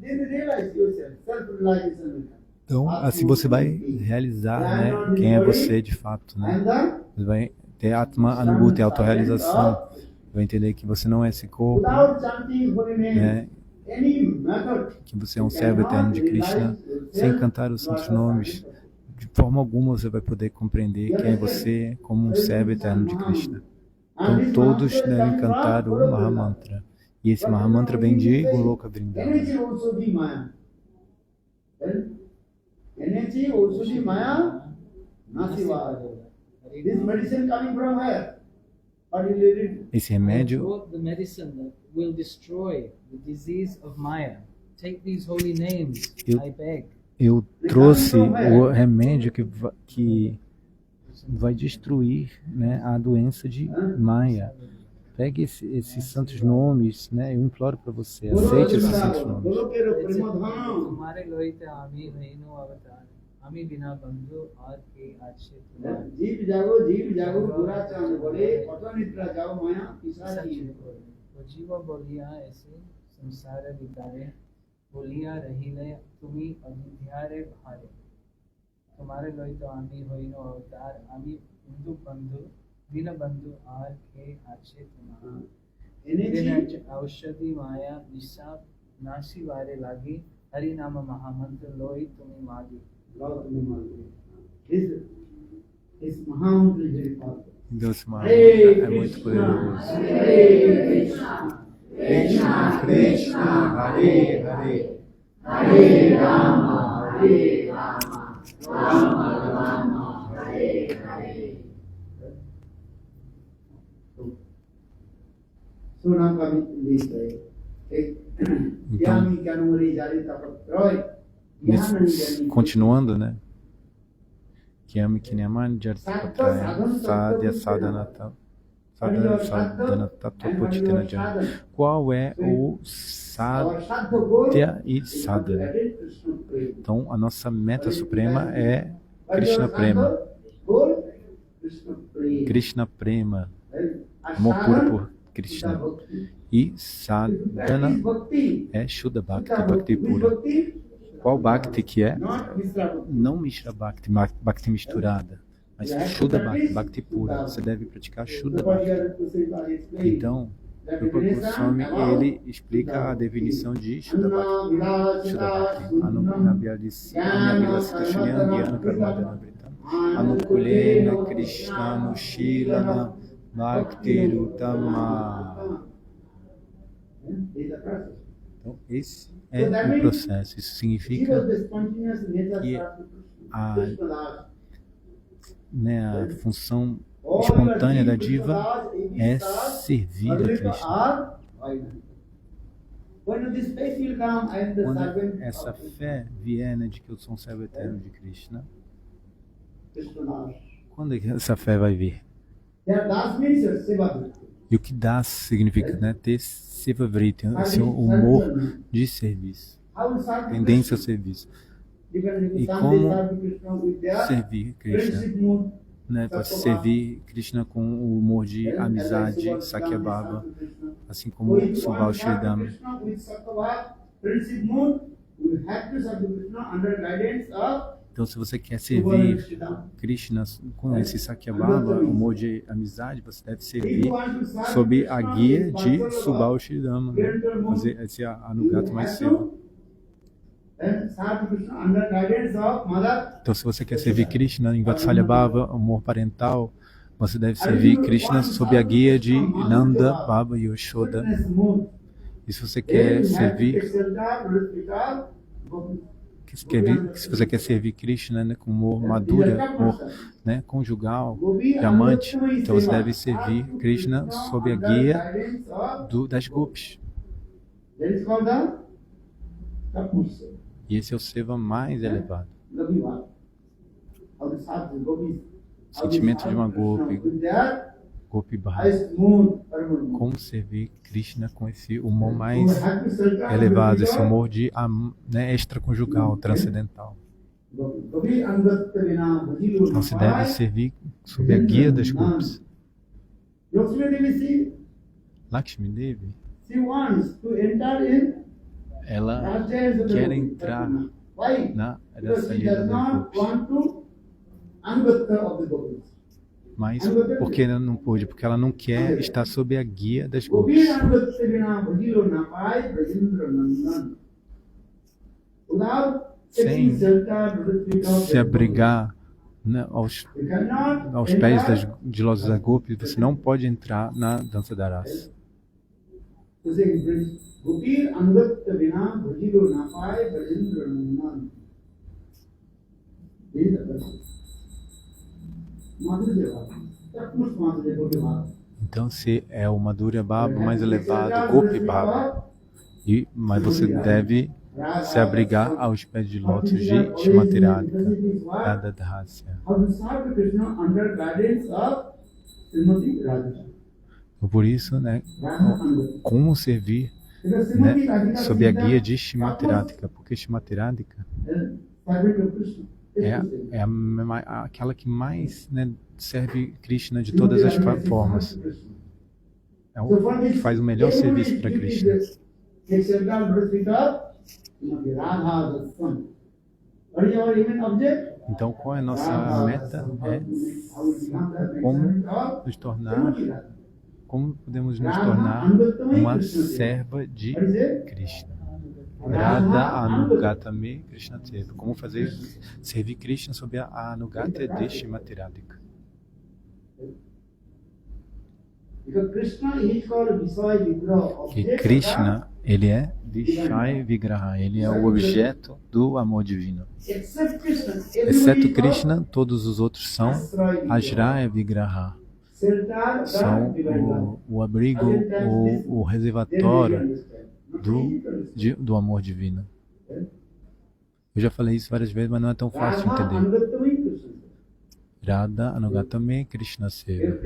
Then you realize yourself, self-realization will come. Então, assim você vai realizar, né, quem é você de fato, né? And then, Você vai ter Atma Anubhuti, autorrealização. Vai entender que você não é esse corpo, without chanting holy name, né? any method, Que você é um servo eterno de Krishna. Sem cantar os santos nomes, de forma alguma você vai poder compreender quem é você como um servo eterno de Krishna. Então todos devem cantar o Mahamantra. E esse Mahamantra vem de Goloka Vrindavana. energy also be Maya. Then, energy also be Maya, Nasiva. This medicine coming from where? What is it? Esse I remédio, brought the medicine that will destroy the disease of Maya. Take these holy names, Eu- I beg. eu trouxe o remédio que vai destruir, né, a doença de Maya. Pegue esses santos nomes, né? Eu imploro para você, aceite esses santos nomes. Golokero It's a- Pramadhanam. तुम्हारे लोहित आमी हईनो अवतार आमी बिना बंधु और के आछे तुम्हारे जीव जागो बुरा चांद बोले पता निद्रा जाओ माया पिशाची। वो जीवा बोलिया ऐसे संसार विकारे बोलिया रहिले तुमी अविद्यारे भारे तुम्हारे लइतो आमी होइनो अवतार आमी हिंदू बंधु दीन बंधु आर के आछे तुम्हारा Energy, औषधि माया निशा नासी वारे लागी हरि नाम महामंत्र लोई तुम्ही मागी Lord, His Mahamantra is very powerful. Deus Hare é muito Krishna, poderoso. Hare Krishna, Krishna, Krishna, Hare Hare. Hare Rama, Hare Rama, Rama Rama, Hare Hare. So now coming to this way. Yami Kanuri Jari Tapatroy. Continuando, né? Kyami Kinyamani Jartapatraya Sadhya Sadhanata Sadhana Tattva Jana. Qual é o Sadhya e Sadhana? Então, a nossa meta suprema é Krishna Prema. Krishna Prema, amor puro por Krishna. E Sadhana é Shuddha Bhakti, Bhakti pura. Qual Bhakti que é? Não Mishra Bhakti, Bhakti misturada, mas Shuddha Bhakti, Bhakti pura. Você deve praticar Shuddha Bhakti. Então, o Prabhupada Goswami, ele explica a definição de Shuddha Bhakti. Shuddha Bhakti. Anukulyana Krishna Nushilana Bhakti Rutama. Então, esse é o processo. Isso significa que a função espontânea da diva é servir a Krishna. Quando essa fé vier, né, de que eu sou um servo eterno de Krishna, quando é que essa fé vai vir? E o que dá significa, né, ter seva vritti, esse humor de serviço, tendência ao serviço. E como servir Krishna? Né, pode servir Krishna com o humor de amizade, Sakyabhava, assim como Subal Shridam. Então, se você quer servir Krishna com esse Sakyabhava, humor de amizade, você deve servir sob a guia de Subal Shridam, né? Fazer esse Anugata mais cedo. Então, se você quer servir Krishna em Vatsalyabhava, amor parental, você deve servir Krishna sob a guia de Nanda, Baba e Yashoda. E se você quer servir, se você quer servir Krishna, né, com amor madura, amor, né, conjugal, de amante, então você deve servir Krishna sob a guia das gopis. E esse é o seva mais elevado. Sentimento de uma gopi, Gopi Bhava. Como servir Krishna com esse humor mais elevado, esse humor de, né, extraconjugal, transcendental. Então se deve servir sob a guia das gopis. Lakshmi Devi, ela quer entrar na Rasa Lila das gopis. Mas por que ela não pôde? Porque ela não quer estar sob a guia das gopis. Sem se abrigar, né, aos pés de lótus da gopi, você não pode entrar na dança da rasa. Então, se é o Madhurya Bhava mais elevado, Gopi Bhava, mas você deve se abrigar aos pés de lótus de Shrimati Radhika, Radha Dhasya. Por isso, né, como servir, né, sob a guia de Shrimati Radhika, porque Shrimati Radhika é aquela que mais, né, serve Krishna de todas as formas. É o que faz o melhor serviço para Krishna. The central Lotus feet of Srimati Radha, the sun. What is our main object? Então, qual é a nossa meta? É como podemos nos tornar uma serva de Krishna. Radha Anugatame Krishna Seva. Como fazer servir Krishna sob a Anugata de Srimati Radhika. Que Krishna, ele é Vishaya Vigraha, ele é o objeto do amor divino. Exceto Krishna, todos os outros são Ashraya Vigraha. São o abrigo, o reservatório do amor divino. Eu já falei isso várias vezes, mas não é tão fácil de entender. Radha Anugatame Krishna Seva.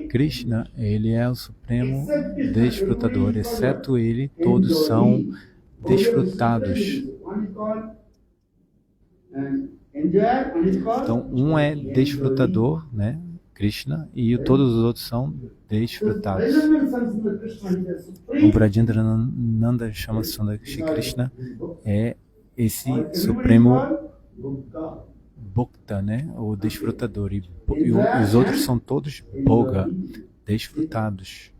Krishna, ele é o supremo desfrutador. Exceto ele, todos são desfrutados. Então, um é desfrutador, né? Krishna, e todos os outros são desfrutados. O Brajendrananda chama Sundar Shri Krishna é esse supremo Bhokta, né? O desfrutador. E os outros são todos Bhoga, desfrutados.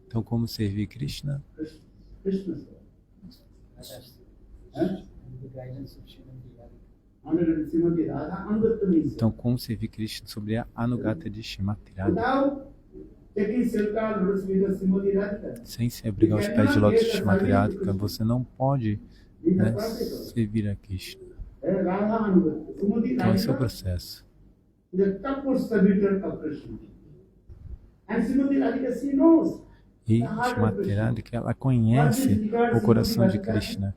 Então, como servir Krishna? Então, como servir Krishna sobre a Anugata de Srimati Radhika? Sem se abrigar aos pés de lótus de Srimati Radhika, você não pode, né, servir a Krishna. Então, esse é o processo. E Srimati Radhika, ela conhece o coração de Krishna.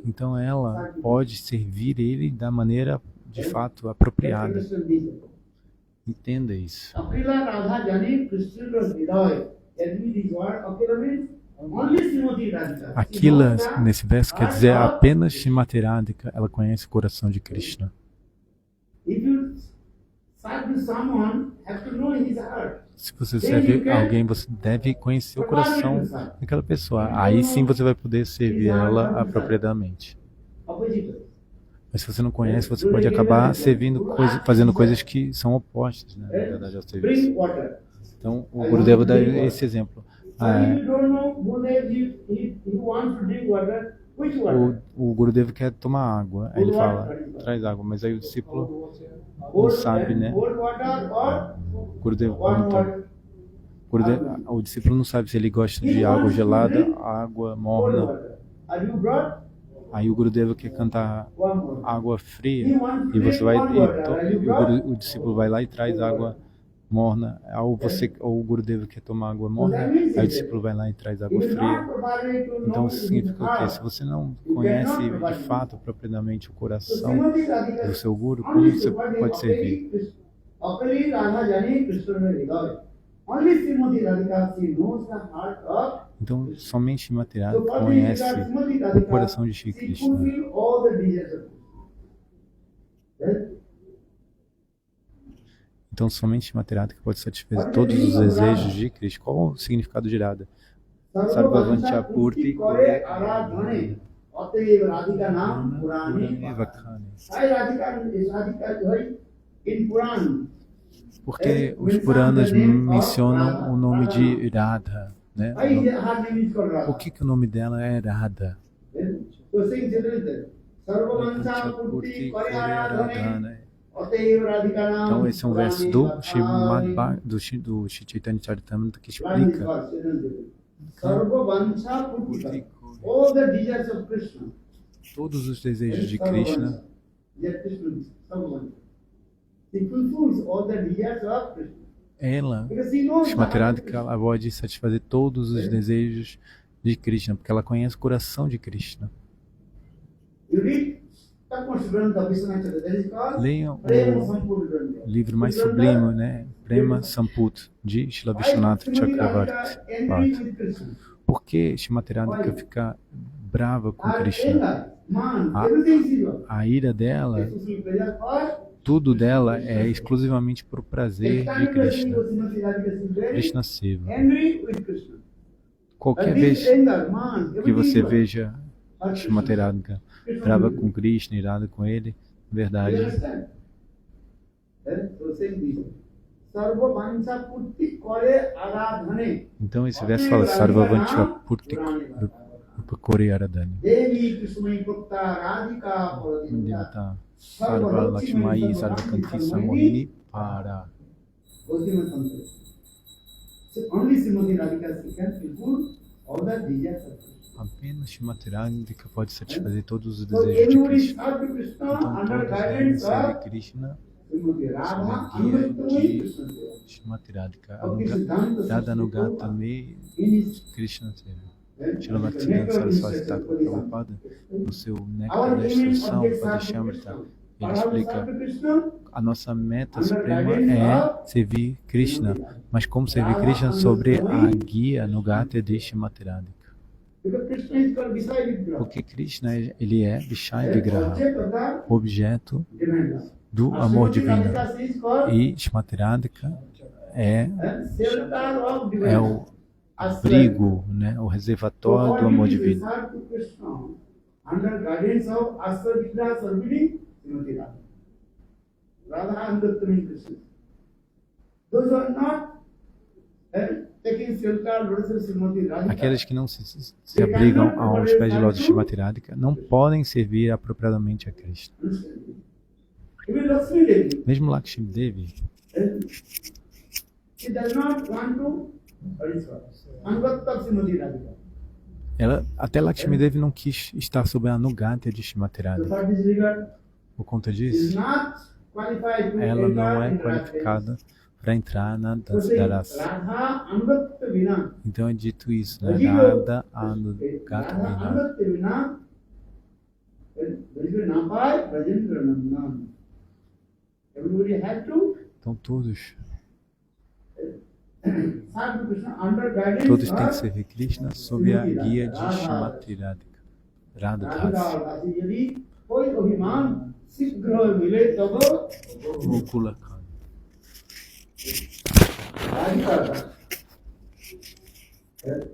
Então ela pode servir ele da maneira, de fato, apropriada. Entenda isso. Aquila, nesse verso, quer dizer apenas Srimati Radhika, ela conhece o coração de Krishna. Se você serve alguém, você deve conhecer o coração daquela pessoa. Aí sim você vai poder servir ela apropriadamente. Mas se você não conhece, você pode acabar fazendo coisas que são opostas, né, na verdade, ao serviço. Então, o Gurudeva dá esse exemplo. O Gurudeva quer tomar água. Aí ele fala, traz água. Mas aí o discípulo não sabe, né? O discípulo não sabe se ele gosta de água gelada, água morna. Aí o Gurudeva quer cantar água fria e você vai o discípulo vai lá e traz água morna. Ou o Gurudeva quer tomar água morna, aí o discípulo vai lá e traz água fria. Então significa o quê? Se você não conhece de fato propriamente o coração do seu Guru, como você pode servir? Então, somente Srimati Radhika conhece o coração de Shri Krishna. Então, somente Srimati Radhika pode satisfazer todos os desejos de Krishna. Qual o significado de Radha? Sarvavancha Purti Kore Aradhane Ateva Radhika Nam Purani. Porque os Puranas mencionam o nome de Radha, né? Por que o nome dela é Radha? Então esse é um verso do Shri Chaitanya Charitamrita que explica todos os desejos de Krishna. Ela, Srimati Radhika, ela pode satisfazer todos os desejos de Krishna, porque ela conhece o coração de Krishna. Leiam o livro mais sublime, né? Prema Samput, de Srila Vishwanath Chakravarti. Por que Srimati Radhika fica brava com Krishna? A ira dela, tudo dela é exclusivamente para o prazer de Externally, Krishna. Srimati Radhika is very Krishna Seva. angry with Krishna. Qualquer But this vez anger, man, que você everything veja Srimati Radhika brava com Krishna, irada com ele, na You verdade, understand? So saying this. Sarva Vancha Purti Kore Aradhane. então esse verso fala Sarvavancha Purti Kore Aradhani. Devi Krishna Prokta Radhika Paradinta. Devata Sarva Lakshmai Sarva Kanti Samohini Para. Ultimate concept. So only Srimati Radhika can fulfill all the desires of Krishna. Apenas Srimati Radhika pode satisfazer todos os So desejos de everybody Krishna. serve Krishna Então under todos devem guidance servir of Krishna Srimati Radha sob a guia Anurtami de Krishna Seva. Srimati Radhika. Bhaktisiddhanta Radhanugata Me In his Krishna Seva. then, Srila the Bhaktivedanta nectar Saraswati instruction Thakur for the Prabhupada, no seu Our Néctar da aim is Instrução, object Padishamrita, serve ele Krishna. For how to explica serve Krishna? a nossa meta Under suprema guidance é of servir Krishna, mas como servir Krishna sobre a guia Nugata de Srimati Radhika. Because Krishna is called Visaya Vigraha. Porque Krishna ele é Vishaya The Vigraha, object of the objeto divine love. do And amor Srimati divino. Radhika is called E Srimati Radhika é shelter of divine o love. abrigo, né, o reservatório do amor divino. Serve to Krishna under guidance of Asya Vigraha serving Srimati Radha. Radha Anurtami Krishna. Those who are not taking shelter, Lord Srimati Radhika. Aqueles que não se abrigam aos pés de Lótus de Srimati Radhika não podem servir apropriadamente a Krishna. Even Lakshmi Devi, Mesmo Lakshmi Devi, she does not want to Anugata of Srimati Radhika. até Lakshmi Devi não quis estar sob a Anugata de Srimati So Radhika. for this regard, Por conta she is disso, not qualified to ela não é enter in qualificada para entrar na Radha. dança da raça. Radha Anugata Vina. Então é dito isso, né? Radha Anugata Radha Vina. Anugata Vina. There is no Nampai, Rajendra Nandan. Everybody had to Então todos serve Krishna under guidance têm que of servir Krishna sob a guia de Srimati Radhika. Radha Dasi. Radha Dasi. यदि कोई अभिमान शीघ्र मिले तब Gokula Khan. Radhika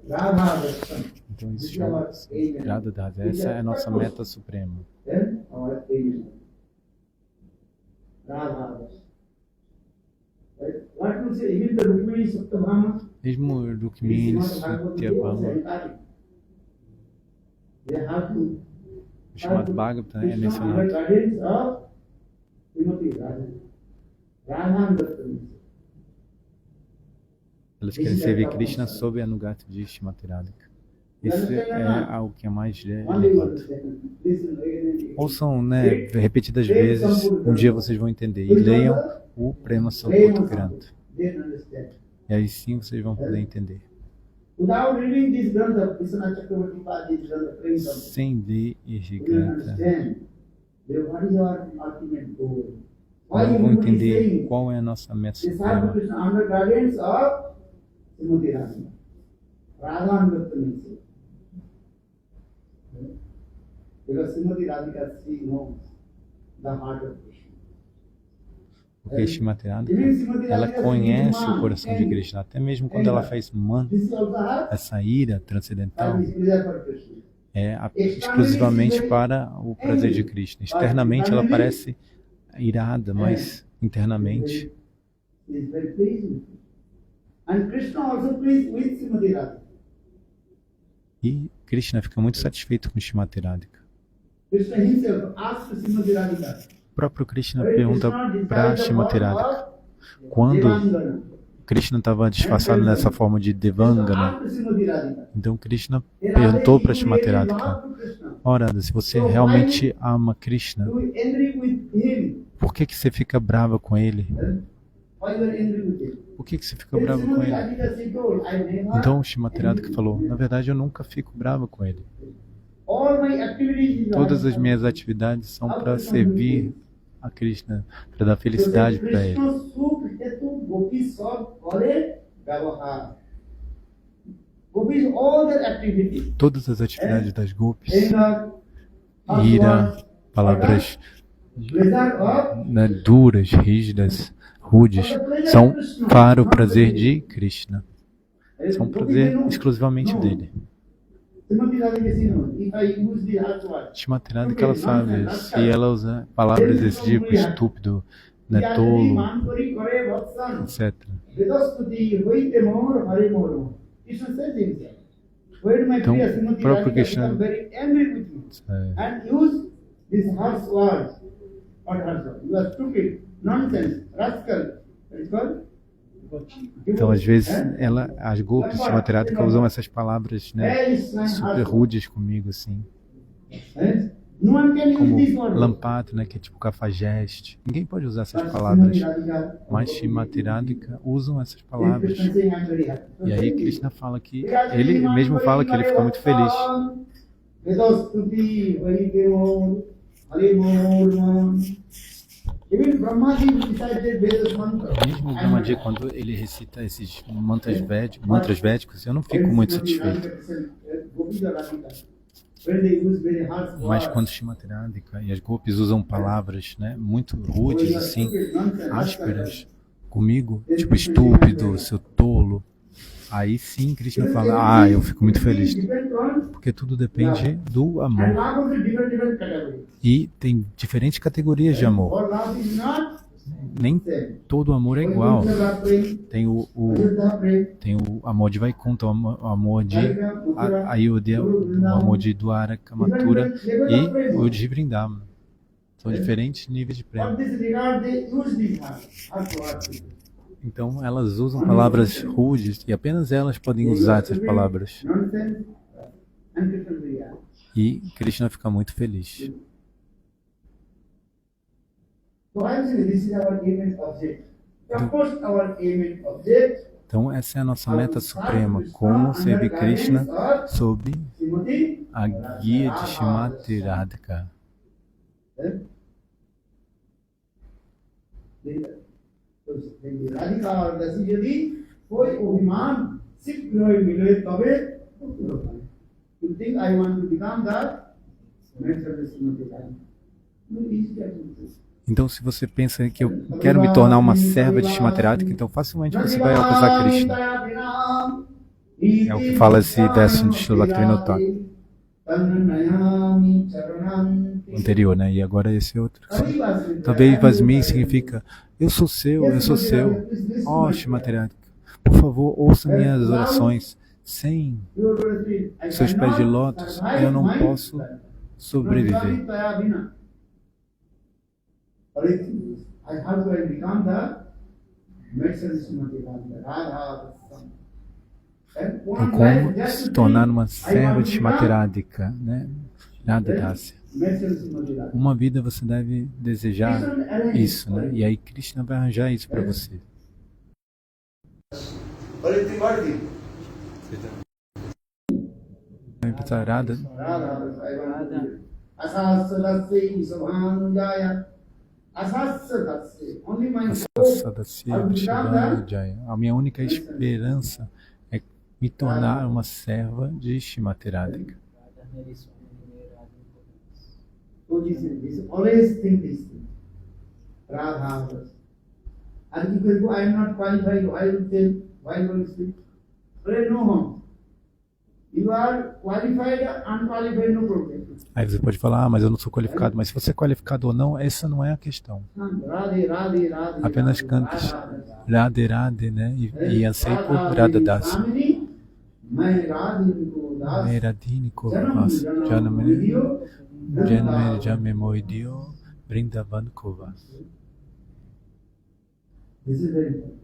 Radha Darshan. Então isso chama-se Radha Dasi. Essa é a nossa meta suprema. Then our aim. Radha Darshan. What to say? Even the Rukmini Saptabhama. Mesmo Rukmini, Satyabhama, They have to o chamado Bhagavatam é Krishna under mencionado. guidance of Srimati Radha. Radha Anurtami. Elas querem servir Krishna sob a Anugata de Srimati Radhika. Isso é algo que é mais elevado. Ouçam, né, repetidas vezes, um dia vocês vão entender. E leiam o Prema Samputa Grantha. E aí sim vocês vão poder entender. Without reading this Grantha, Vishwanath Chakravarti Padi's Grantha, Prem Grantha, Sem ler este you will Grantha, understand what is your ultimate goal. Why não you vão will be entender saying, qual é a nossa meta this serve suprema. Krishna under guidance of Srimati Radha. Radha Anurtami. Because Srimati Radhika, she knows the heart of Krishna. Porque Srimati Radhika, ela conhece o coração de Krishna. Até mesmo quando ela faz man, This also has essa ira transcendental, that is reserved for Krishna. é exclusivamente para o prazer de Krishna. Externamente ela parece irada, mas internamente He is very pleased with it. And Krishna also pleased with Srimati Radhika. e Krishna fica muito satisfeito com Srimati Radhika. Krishna himself asked Srimati Radhika. O próprio Krishna pergunta para Srimati Radhika, quando Krishna estava disfarçado nessa forma de Devangana, então Krishna perguntou para Srimati Radhika, ora, se você realmente ama Krishna, por que você fica brava com ele? Por que você fica brava com ele? Então Srimati Radhika falou, na verdade eu nunca fico brava com ele. Todas as minhas atividades são para servir a Krishna, para dar felicidade para ele. Gopis, Todas as atividades das gopis, ira, palavras pleasure of né, duras, rígidas, rudes, são para o prazer de Krishna. São prazer exclusivamente dele. Srimati Radhika Sino, if I use the harsh word, Shrimati Radhika, ela sabe, se ela usa palavras desse tipo, estúpido, né, tolo, Mankari Kare Bhatsan, etc. Vedastuti Hoite More Hare More. Krishna says himself. When my Então, Priya Srimati próprio Radhika Krishna- become very angry with me and use these harsh words, what harsh words? You are stupid, nonsense, rascal. That is called? Então, às vezes, as golpes de Shrimati Radhika usam essas palavras, né, super rudes comigo, assim, Yes? No one can use como these words. lampato, né, que é tipo cafajeste. Ninguém pode usar essas palavras, mas Shrimati Radhika usam essas palavras. Krishna saying, I'm very happy. E aí Krishna fala que, ele mesmo fala que ele fica muito feliz. Vedastuti Hoite More Hare More. Even Brahmaji recited Vedas mantra. Mesmo o Brahmaji, quando ele recita esses mantras védicos, eu não fico muito satisfeito. Mas quando Shrimati Radhika e as gopis usam palavras, né, muito rudes, assim, ásperas, comigo, tipo estúpido, seu tolo, aí sim Krishna fala, eu fico muito feliz. Porque tudo depende do amor. E tem diferentes categorias de amor. Nem todo amor é igual. Tem o amor de Vaikuntha, o amor de Ayodhya, o amor de Dwaraka, Mathura e o de Vrindavan. São diferentes níveis de prêmio. Então elas usam palavras rudes e apenas elas podem usar essas palavras. E Krishna fica muito feliz. Então essa é a nossa meta suprema, como servir Krishna sob a guia de Shrimati Radhika. You think I want to become that? Então, se você pensa que eu quero me tornar uma serva de Shrimati Radhika, então facilmente você vai alcançar Krishna. É o que fala esse verso de Srila Bhaktivinoda Thakur. Anterior, né? E agora esse outro. Talvez Vasmi significa eu sou seu, eu sou seu. Ó, Shrimati Radhika, por favor, ouça minhas orações. Sem seus pés de lótus, eu não posso sobreviver. Então, como se tornar uma serva de Shrimati Radhika, né? Radha Dasya. Uma vida você deve desejar isso, né? E aí Krishna vai arranjar isso para você. Radha. A minha única esperança é me tornar uma serva de Shrimati Radhika. Always think this thing. Radha. And if you go, I am not qualified, I will tell, why will you speak? Pray no harm. You are qualified, unqualified, no problem. Aí você pode falar, mas eu não sou qualificado. Mas se você é qualificado ou não, essa não é a questão. Radhe, Radhe, Radhe. Apenas cantes Radhe, Radhe, né? E anseie por Radha Dasya. Meradini ko vas, Janme Jame Moidio, Vrindavan ko vas. This is very important.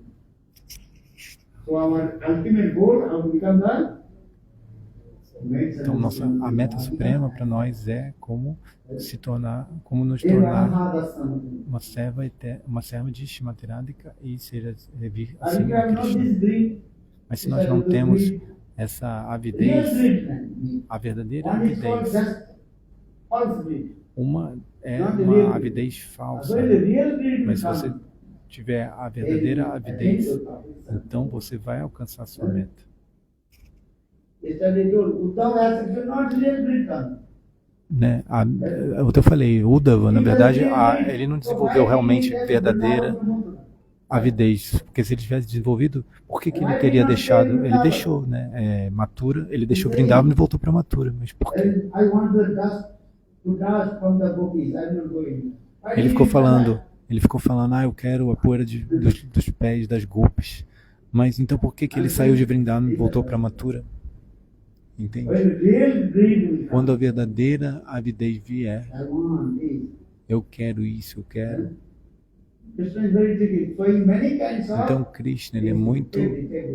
So our ultimate goal, how to become that? Então, a meta suprema para nós é como nos tornar uma serva de Shrimati Radhika e servir assim a Krishna. Mas se nós não temos essa avidez, a verdadeira avidez, uma é uma avidez falsa, mas se você tiver a verdadeira avidez, então você vai alcançar a sua meta. né, o que eu falei, Uddhava, na verdade, ele não desenvolveu realmente verdadeira avidez, porque se ele tivesse desenvolvido, por que ele teria deixado? Ele deixou, né, Mathura, ele deixou Vrindavan e voltou para Mathura, mas por quê? I want the dust to dust from the gopis. I'm not going. Ele ficou falando, eu quero a poeira dos pés das gopis. Mas então por que ele saiu de Vrindavan e voltou para Mathura? Entende? When real greed will Quando come, a verdadeira avidez vier, I want this. eu quero isso, eu quero. Krishna is very tricky. So in many kinds of Então Krishna, ele é muito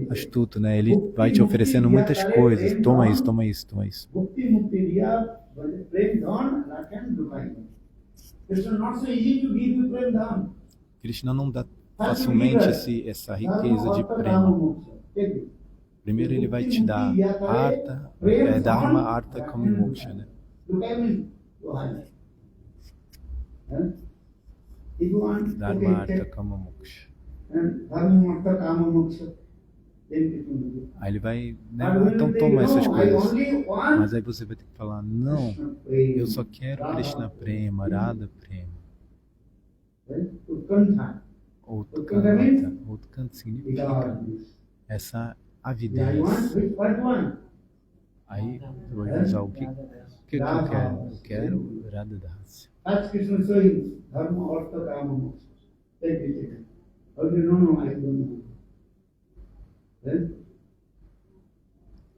astuto, né? Ele vai te oferecendo muitas coisas. Toma isso, toma isso, toma isso. Bhakti Mukti Riya, Prem Dhan, Rakan Dukai. Krishna not so easy to give you Prem Dhan. Krishna não dá facilmente essa riqueza de prema. Primeiro ele vai te dar Artha, Dharma, Artha, Kama, Moksha, né? Dharma, Artha, Kama, Moksha. Aí ele vai, né? Então toma essas coisas. Mas aí você vai ter que falar, não, eu só quero Krishna Prema, Radha Prema. Utkanta. Utkanta significa essa avidez. Aí eu vou usar o que eu quero? Eu quero Radha Dasya. As Krishna saying, Dharma, Artha, Kama, Moksha. Take it. Okay, no, I don't know. Then,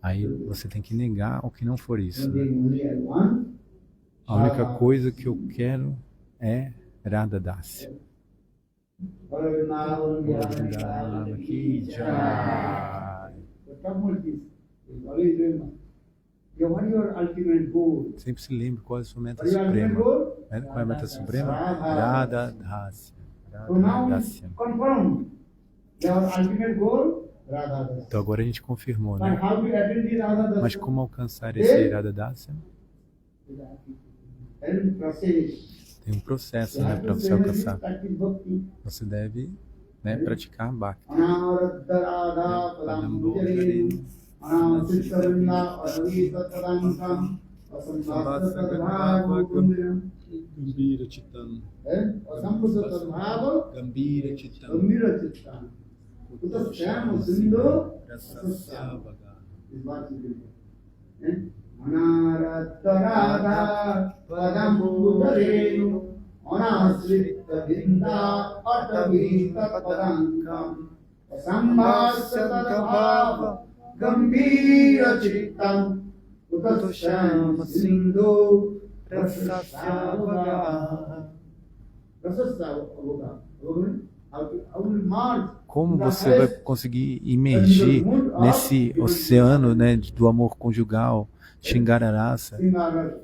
Aí você tem que negar o que não for isso. Né? only I want. A única coisa que eu quero é Radha Dasya. Vrindavan ki jai. The topmost is always remember. What is your ultimate goal? Sempre se lembre qual é a sua meta What is your ultimate suprema. goal? Qual é a meta suprema? Radha Dasya. So now Radha Dasya. confirm your ultimate goal, Radha Dasya. Então agora a gente confirmou, But né? how to attain the Radha Dasya? Mas como alcançar esse Radha Dasya? Then process. Tem um processo, You né, have para to você practice alcançar. bhakti. Você deve, né, praticar Bhakti. Anavaradha Radha Padam Bhujarenu Anavaradha Adavi Tatadankam Asambhasa Tadbhava Gundiram Gambira Chitam. Asambhasa Tadbhava Gambira Chitam. Gambira Chittam Utashyam Sindhu Rasasyavaga. is what you do. Anaradha Radha Padam Bhujarenu Anasrita Vinda Atavi Tatadankam Asambhasa Tadbhava Gambira Chittam Utashyam Sindhu Rasasyavaga. Rasasyavaga. How will merge Como você vai conseguir imergir nesse oceano, né, do amor conjugal, Shingararasa,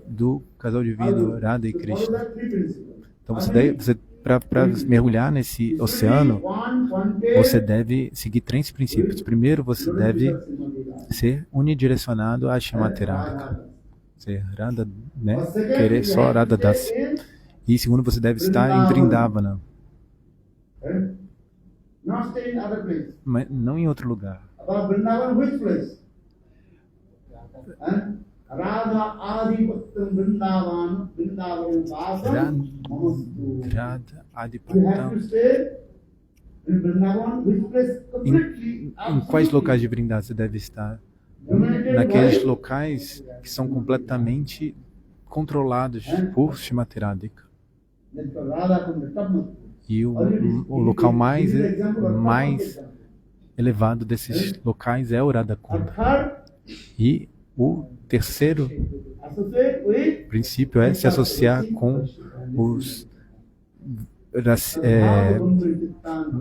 do casal divino Radha e Krishna? Então para mergulhar nesse oceano, você deve seguir 3 princípios. Primeiro, você deve ser unidirecionado a Shrimati Radhika, ser Radha, né, querer só Radha Dasya. E segundo, você deve estar em Vrindavana, not stay in other place. mas não em outro lugar. About Vrindavan, which place? Radha Adi Bhaktam Vrindavan, Vrindavan Vasam, Mamastu. Radha You have Adipattam. to stay in Vrindavan, which place completely Em quais locais de Vrindavan você deve estar? dominated Naqueles by locais que são completamente controlados por Shrimati Radhika. Radha from the topmost. E o local mais elevado desses locais é o Radha Kunda. Third, E o terceiro associate with princípio é se associar com os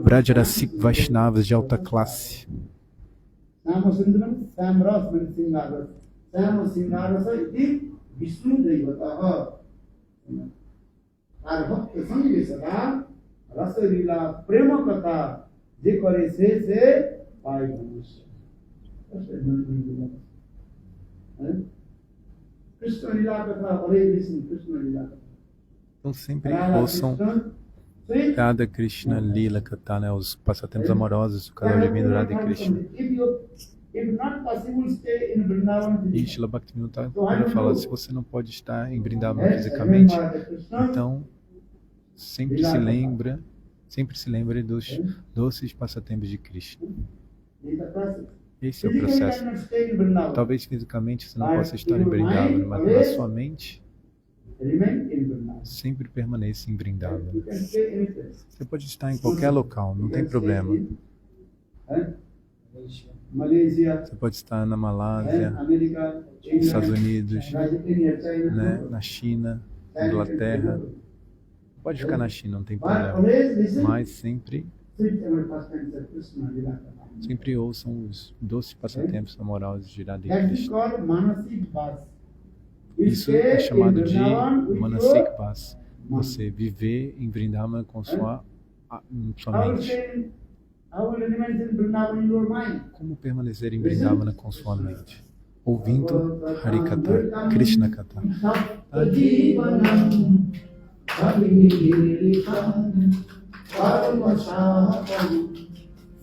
Vrajarasik Vaishnavas de alta classe. Samasundram, Samras, Singaras. Samasingarasa iti Vishnu Devataha. আর ভক্ত সঙ্গে সদা রসলীলা প্রেম কথা যে করে সে পায় মনুষ্য। কৃষ্ণ লীলা কথা হরে কৃষ্ণ কৃষ্ণ লীলা কথা। Então sempre ouçam Radha Krishna Lila Katha, né, os passatempos amorosos do casal divino Radha e Krishna. If not possible, stay in Vrindavan E physically. Srila Bhaktivinoda Thakur fala, se você não pode estar em Vrindavan fisicamente, então sempre se lembre dos doces passatempos de Krishna. Esse é o processo. Talvez fisicamente você não possa estar em Vrindavan, mas na sua mente sempre permaneça em Vrindavan. Você pode estar em qualquer local, não tem problema. Malaysia, Você pode estar na Malásia, America, nos Estados Unidos, China, né, na China, na Inglaterra. Pode ficar na China, não tem But problema. always listen, Mas sempre Krishna, Sempre ouçam os doces passatempos amorosos de Radha That is Krishna. called Manasik Bhas. Isso é chamado de Manasik Bhas. Você viver em Vrindavan com sua mente. How will remain in Vrindavan in your mind? Como permanecer em Vrindavan com sua mente? Ouvindo Harikatha, Krishna Katha. Adivanam, Abhirikam, Parmashatam,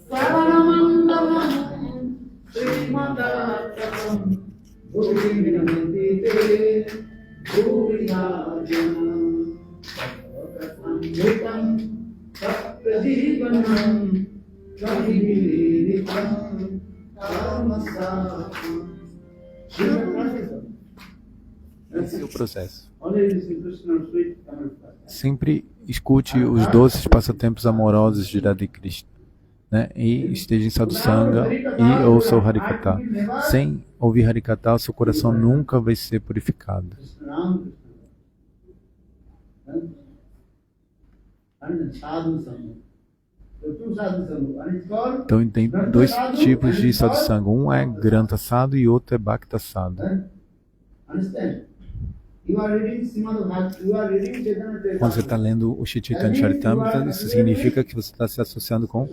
Sarvanamandalam, Srimadatam, Bhuvinamantite, Bhuvihajanam, Amritam, Saprajivanam, Abhirikam, Parmashatam. Esse é o processo. Always listen to Krishna sweet Tamil Prasad. Sempre escute os doces passatempos amorosos de Radha Krishna, né? E esteja em sadhusanga e ouça o Harikatha. Sem ouvir Harikatha, o seu coração nunca vai ser purificado. And sadhu sangha. So two sadhu sangha. One is called Então tem dois tipos de sadhusanga. Um é Granta Sadhu e outro é Bhakta Sadhu. understand. You are reading Srimad Bhagavatam, you are reading Chaitanya Quando você está lendo o Shri Chaitanya Charitamrita, isso significa que você está se associando com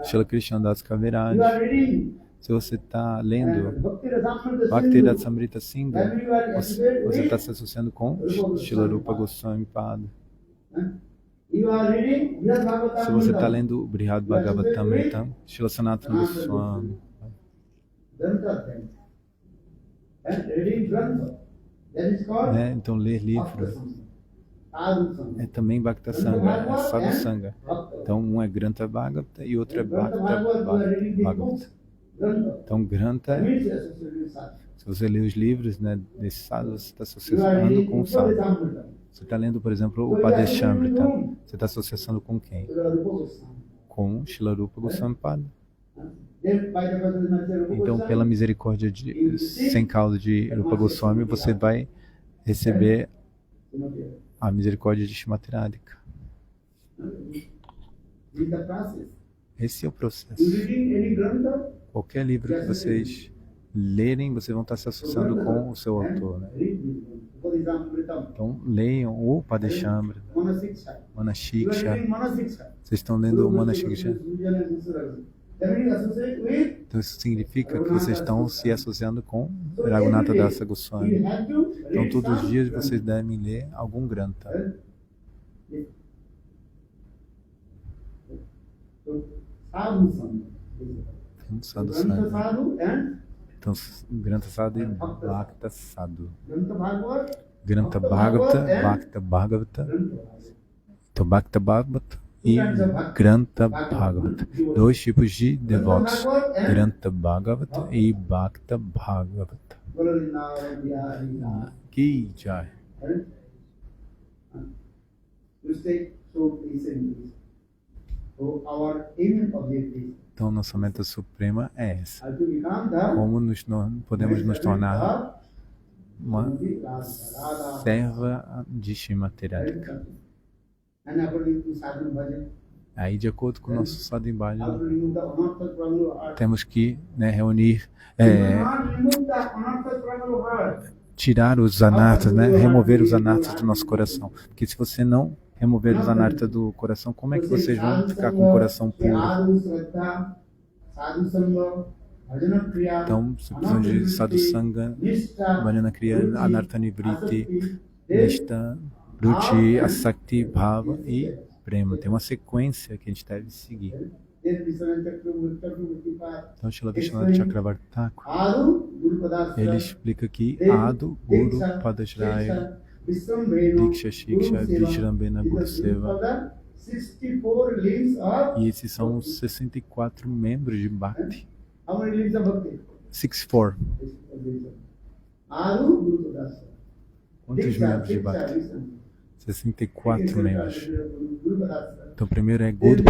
Srila Krishnadas Kaviraj. You are reading Se você está lendo Bhakti Rasamrita Bhakti Sindhu, Rasamrita Sindhu, then you are você está se associando com Srila Rupa Goswami Pada. You are reading Brihad Bhagavatam. Se você está lendo o Brihad Bhagavatamrita, Srila Sanatana Goswami. Grantha then. And reading Grantha. That is called Né? Então ler livro Sadhu Sangha. é também Bhakta Sangha, é Sadhu Sangha. Então um é Granta Bhagavata e outro é Bhakta Bhagavata. Então Granta, se você lê os livros, né, desse sadhu, você está associando com o sadhu. Você está lendo, por exemplo, o Padeshamrita. Você está associando com quem? Com Srila Rupa Goswami Pada. Então, pela misericórdia sem causa de Rupa Goswami, você vai receber a misericórdia de Srimati Radhika. Esse é o processo. Qualquer livro que vocês lerem, vocês vão estar se associando com o seu autor, né? Então, leiam o Padeshamrita, Manashiksha. Vocês estão lendo o Manashiksha? Então isso significa que vocês estão se associando com Raghunatha Dasa Goswami. Então todos os dias vocês devem ler algum Grantha. Então, Sadhu Sangha. Então Grantha Sadhu e Bhakta Sadhu. Grantha Bhagavata, Bhakta Bhagavata. Então Bhakta Bhagavata e Grantha Bhagavata. Dois tipos de devotos, Grantha Bhagavata e Bhakta Bhagavata. Ki Jai. Então nossa meta suprema é essa. Como podemos nos tornar uma serva de Srimati Radhika. Aí, de acordo com o nosso sadhu bhajana, temos que, né, reunir, tirar os anarthas, né, remover os anarthas do nosso coração. Porque se você não remover os anarthas do coração, como é que vocês vão ficar com o coração puro? Então, você precisa de sadhu sangha, bhajana kriya, anartha nivriti, nishta, ruchi, asakti, bhava e prema. Tem uma sequência que a gente deve seguir. then Vishwanath Chakravarti Pad. Então, Srila Vishwanath Chakravarti Thakur, Adu Guru Padasra. ele explica que Then Adu, Guru, Diksha, Padashraya, Vishrambhena, Diksha, Shiksha, Guru Seva. Vishrambhena, Guru These are Seva. the 64 limbs of E esses são os 64 membros de Bhakti. how many limbs of Bhakti? 64. Adu Guru Padasra. Quantos Diksha, membros de Diksha, Bhakti? Vishrambhena. 64 membros. Guru Padasra. Então, primeiro é Guru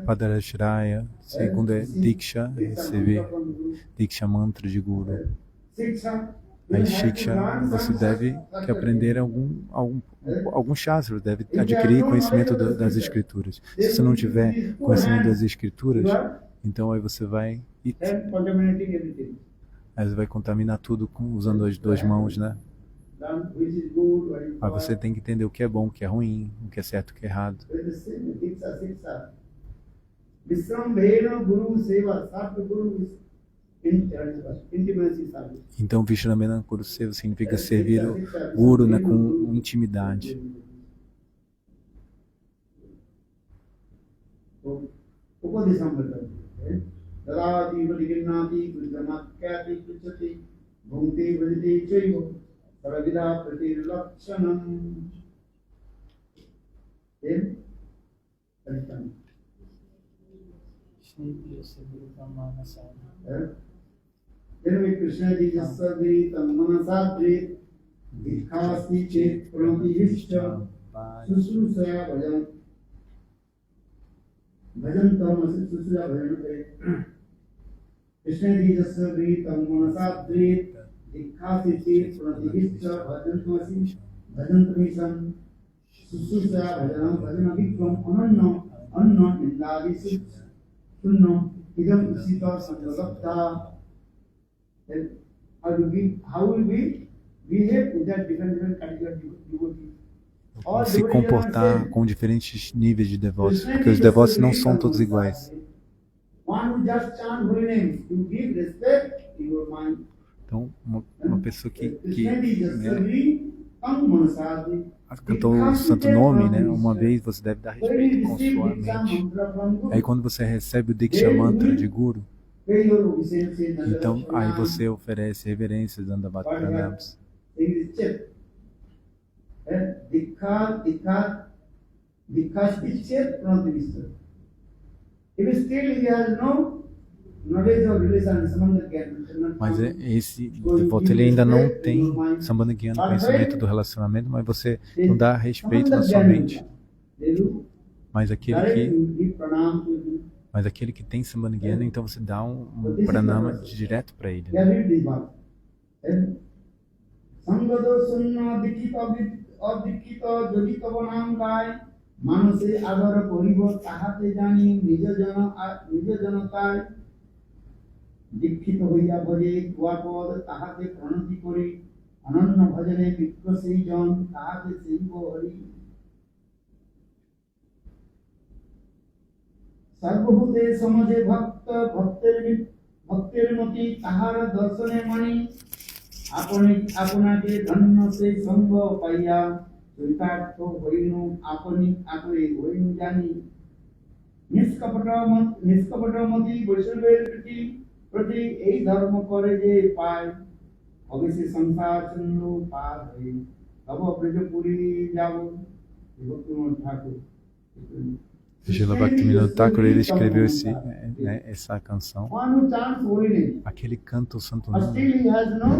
Padarashraya, segundo é Diksha, receber Diksha Mantra de Guru. Shiksha. Aí Shiksha, você deve que aprender algum shastra, deve adquirir conhecimento das escrituras. Se você não tiver conhecimento das escrituras, então aí você vai Then contaminating everything. aí você vai contaminar tudo usando as duas mãos, né? Learn which is good, what is Aí você tem que entender o que é bom, o que é ruim, o que é certo, o que é errado. Diksha. Vishrambhena Guru Seva, Satya Guru intimacy service. Então, Vishrambhena Guru Seva significa servir o Guru, né, com intimidade. Upadesambhata. Dadati Vadiginnati Vijamakyati Kuchati Bhunti Vajiti Chaiva Saravida Pratirlakshanam. Then, Adhikam. Then with Krishna ji Jasadi Tammanasatri Dikhasti Chet Pranti Hishcha Susrusa Bhajan Bhajan Tamasi Susrusa Bhajan Krishna ji Jasadi Tammanasatri Dikhasti Chet Pranti Hishcha Bhajan Tamasi Bhajan Tamisam Susrusa Bhajanam Bhajan Vikram Anna Indadi Sunnam Idam Isita Sangavakta. Then how will we behave with that different category of devotees? All Se devotees are comportar same. com diferentes níveis de devotos, porque os devotos não são todos iguais. One who just chant holy names, you give respect to your mind. Então, uma pessoa que Krishna ji just né, serving tam manasadi. cantou o santo nome, né? Uma vez você deve dar respeito com sua mente. Aí quando você recebe o Diksha Mantra de Guru, Pay your obeisance, então aí você oferece reverências, Dandavat Pranams. Mas esse devoto ele ainda não tem Sambandha Gyana, conhecimento do relacionamento, mas você não dá respeito na sua mente. Mas aquele que tem Sambandha Gyana, então você dá um pranama direto para ele. Sangado sunna dikita jodita banam gai manase agara poribo tahate jani nija janatai dikita hoiya bhaje tuapod tahate pranati kori ananna bhajane vikrasei jan tahate seibo hari sarvabhute samaje bhakta bhakter mati tahara darshane mani আপনাকে ধন্য সে সঙ্গ পাইয়া চরিতার্থ হইনু আপনি হইনু জানি নিষ্কপটমতি বৈষ্ণবের প্রতি এই ধর্ম করে যে পায় অবশ্যই সংসার শূন্য পার হয়ে তব ব্রজপুরী যাব ভক্তিমোহন ঠাকুর Srila Bhaktivinoda Thakur ele escreveu essa canção. One who chants holy name, Aquele canta o santo but nome, still he has no.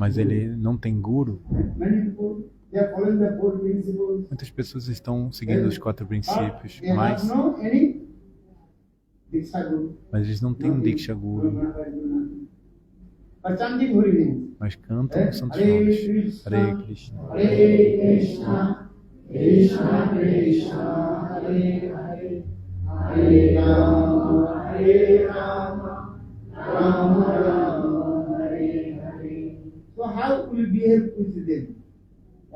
mas ele não tem guru. Many people they are following the four principles. Muitas pessoas estão seguindo os 4 princípios, They have mas no any Diksha Guru. eles não têm um Diksha Guru, But chanting holy names. mas cantam os santos Hare nomes. Krishna, Hare Krishna. Hare Krishna, Krishna Krishna, Hare Hare, Hare Rama, Rama Rama, Hare Hare. So how will you behave with them?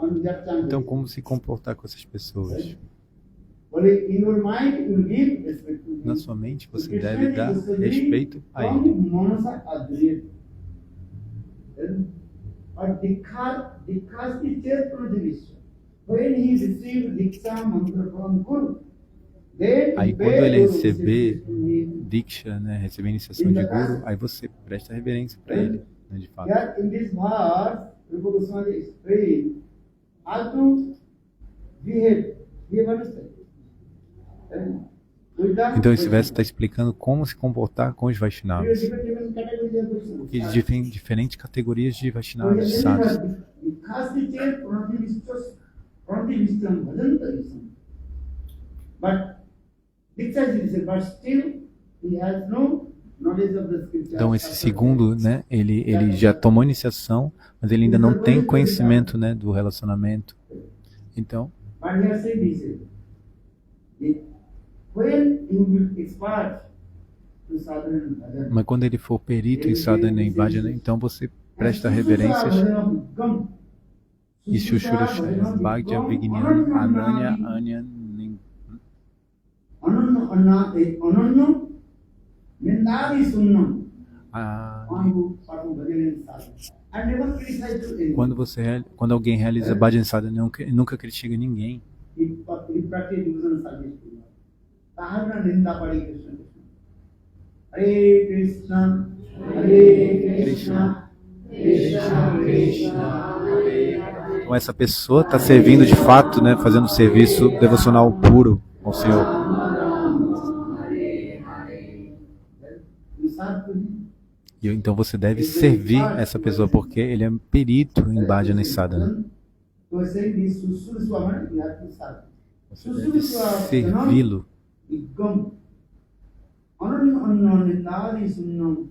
One just chanting. Então, como se comportar com essas pessoas? Well, in your mind, you will give respect to them. Na sua mente, você deve dar respeito a From ele. Manasa Adriya. But Dikhasti Chet Pradivishya. When he received Diksha mantra from Guru, Then Aí quando where ele you receber receive him, Diksha, né, receber a iniciação de Guru, aí você presta reverência para ele, né, de fato. here in this verse, Rupa Goswami explained how to behave. Behave, understand? With the Então esse verso está explicando como se comportar com os There are Vaishnavas. different categories of Vaishnavas. Porque existem diferentes categorias de So Vaishnavas, de here sadhus. we have the caste chair, Pranati Vishtam, Bhajanta Vishtam. But Diksha is different, but still he has no knowledge of the scripture. Então esse segundo, né, ele já tomou iniciação, mas ele ainda não tem conhecimento, né, do relacionamento. Então, But here said this, when you will expert to sadhana and bhajan, mas quando ele for perito em sadhana e bhajana, então você presta reverências e Shushura Bhagya Vignan Ananya Anya Ananno Nindadi Sunnam. Ah, One who perform bhajan and sadhana. And never criticize to anyone. quando alguém realiza bhajan sadhana, nunca critica ninguém. He practice devotional service to God. Tahana Ninda Padi Krishna Krishna. Hare Krishna, Krishna Krishna, Hare Hare. Então essa pessoa está servindo de fato, né, fazendo serviço devocional puro ao Senhor. You serve to him. E então você deve servir essa pessoa porque ele é perito em bhajana e sadhana. So I say this Susuruswamana, you have to serve. Você deve servi-lo. Igam. Ananno Nindadi Sunnam.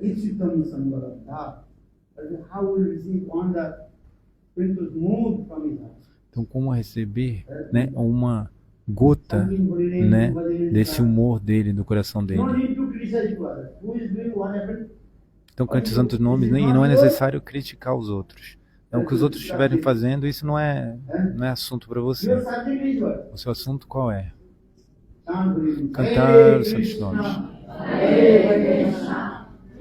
Ichitam Sambaradha. How will receive on the sprinkles moved from his heart? Então como receber, né, uma gota, né, desse humor dele, do coração dele. No need to criticize to others. Who is doing what happened? Então cante os santos nomes, né, e não é necessário criticar os outros. Então o que os outros estiverem fazendo, isso não é assunto para você. Your subject is what? O seu assunto qual é? Cantar Cantar os santos nomes.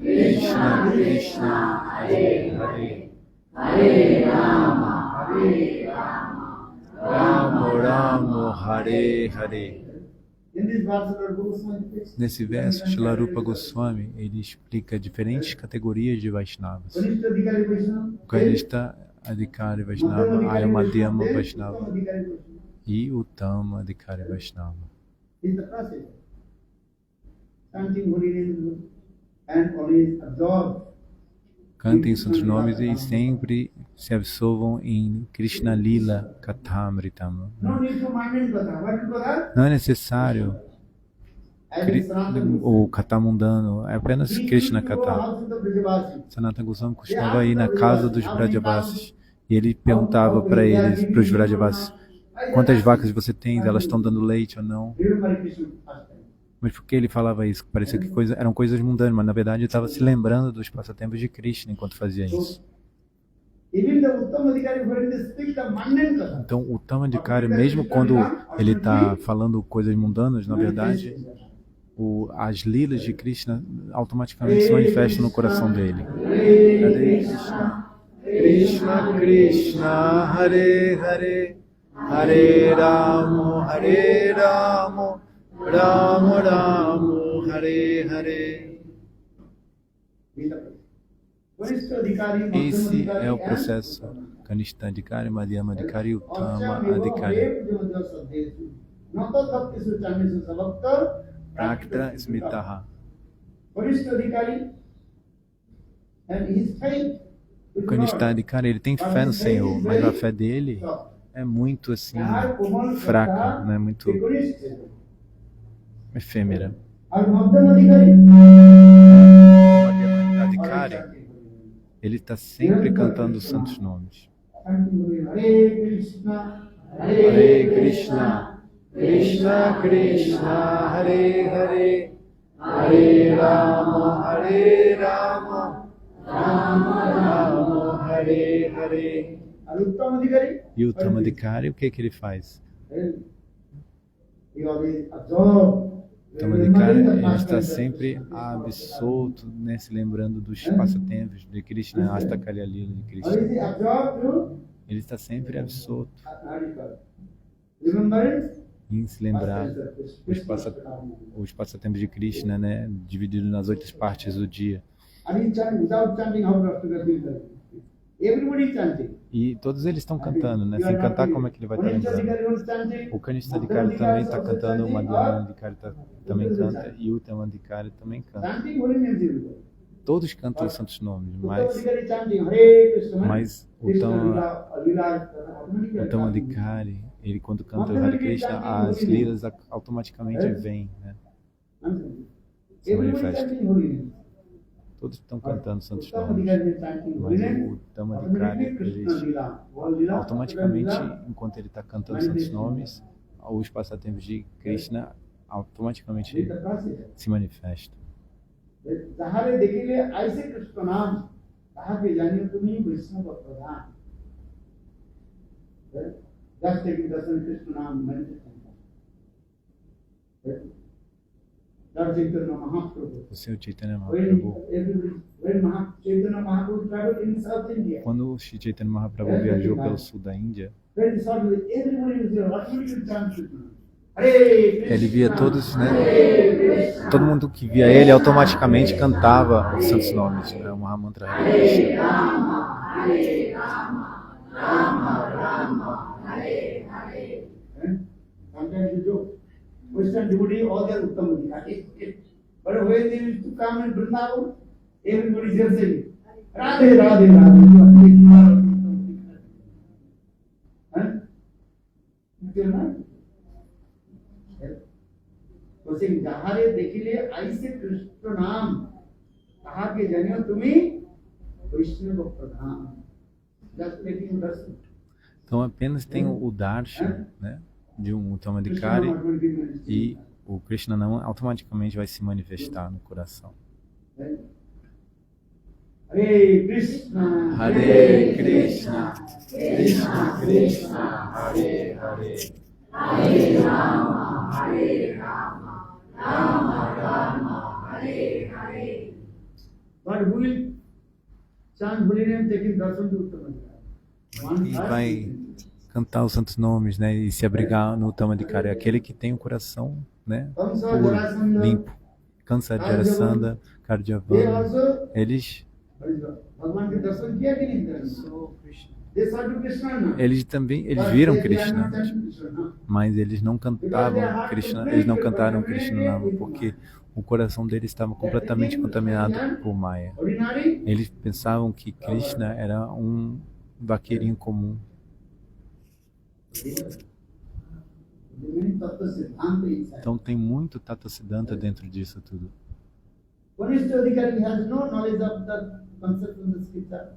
Krishna, Krishna, Krishna, Hare Hare, Hare Rama, Rama, Hare Hare. In this verse, Lord Goswami says, Nesse verso, Shilarupa Goswami, ele explica diferentes categorias de Vaishnavas. Kanishta Adhikari Vaishnava, O Kanishta Adhikari Vaishnava, Ayamadhyama Vaishnava Uttama Adhikari Vaishnava. e Uttama Adhikari Vaishnava. Is the process. Chanting holy names and always absorb. Cantem santos nomes e sempre se absorvam em Krishna Lila Kathamritam. No need to mind and Katha. What is Katha? Não é necessário As in Sanatana o Katha mundano, é apenas Krishna Katha. Sanatana Goswami costumava ir na casa dos Brajavasis e ele perguntava para eles, para os Brajavasis, quantas vacas você tem, elas estão dando leite ou não. Remember Krishna pastime. Mas por que ele falava isso? Parecia que eram coisas mundanas, mas na verdade ele estava se lembrando dos passatempos de Krishna enquanto fazia isso. Even the Uttama Adhikari, when they speak the mundane Katha, Então o Uttama Adhikari, mesmo quando ele está falando coisas mundanas, na verdade, as lilas de Krishna automaticamente se manifestam no coração dele. Hare Krishna, Krishna Krishna, Hare Hare, Hare Rama, Rama Rama, Hare Hare. Kanishta Adhikari, Madhyama Esse Adhikari, é o and processo. Kanishta Adhikari, Madhyama Adhikari, Uttama Vatsya Adhikari. Mevo Dev Saddesu. Nata Bhaktisu Chandisu Savakta. Prakta Smitaha. Kanishta Adhikari and his faith. O Kanishta Adhikari, ele tem fé no Senhor, mas a fé dele é muito assim, fraca, né? Muito efêmera. Adhikari, ele está sempre cantando os santos nomes. Hare Krishna, Hare Krishna, Krishna Krishna, Hare Hare, Hare Rama, Rama Rama, Hare Hare. Uttama Adhikari. E o Uttama Adhikari, o que ele faz? He always absorbed. O Uttama Adhikari, ele está sempre absolto, né, se lembrando dos passatempos de Krishna, Astakalya Lila de Or Krishna. is he absorbed to Ele está sempre absolto. Adhikari? Remembrance. em se lembrar os passatempos de Krishna, né, dividido nas 8 partes do dia. And he chant without chanting how to do that. Everybody chanting. E todos eles estão cantando, né? Sem cantar, como é que ele vai estar lembrando? O Kanishta Adhikari também está cantando, o Madhyamana Adhikari também canta, e o Uttama Adhikari também canta. Chanting holy names everybody. Todos cantam os santos nomes, Uttama mas Adhikari chanting Hare Krishna. mas o Uttama Adhikari, ele quando canta o Hare Krishna, as lilas automaticamente vêm, né? Se Everybody manifestam. chanting holy names. Todos estão cantando santos Uttama nomes, Adhikari chanting holy mas names. o Uttama Adhikari, ele automaticamente, enquanto ele está cantando santos nomes, os passatempos de Krishna automaticamente se manifestam. যাহারে দেখিলে আইসে কৃষ্ণ নাম তাহাকে জানিও তুমি বৈষ্ণব প্রধান just taking darshan Krishna naam meditation Lord Chaitanya Mahaprabhu O Senhor Chaitanya when Mahaprabhu, Chaitanya Mahaprabhu traveled in South India quando o Shri Chaitanya Mahaprabhu viajou pelo sul da Índia, very shortly everybody was there what would you chant Krishna Hare ele via todos, né? Todo mundo que via ele automaticamente cantava os santos nomes, né? O Mahamantra Hare Krishna. Sometimes you joke. Western devotee, all their Uttama Adhikari. But when they used to come in Vrindavan, everybody is just saying, Radhe, Radhe, Radhe. You are taking our Uttama Adhikari. Huh? You tell me? तो सिंह जहारे देखिले ऐसे कृष्ण नाम कहा के जनियो तुम्हें वैष्णव प्रधान just making darshan. Então apenas tem o darshan, né? De um Uttama Adhikari, e o Krishna não automaticamente vai se manifestar no coração. Hare Krishna, Hare Krishna, Krishna Krishna, Hare Hare, Hare Rama, Hare Rama, Rama Rama, Hare Hare. but who will chant holy name taking darshan to Uttama Adhikari? E vai cantar os santos nomes, né? E se abrigar no Uttama Adhikari, aquele que tem o coração, né? Puro, limpo. Kansa, Jarasandha, They Karyavana, also eles भगवान के दर्शन किया कि नहीं किया? So Krishna. They saw to Krishna na. eles também But viram they are Krishna, not chanting Krishna, no. mas eles não cantavam Krishna, eles não cantaram Krishna Nama, porque o coração deles estava completamente contaminado por Maya. Ordinary, Eles pensavam que Krishna era um vaqueirinho comum. the many tattva siddhanta inside. Então tem muito Tata Siddhanta dentro disso tudo. Kanishta Adhikari has no knowledge of the concept of the scripture.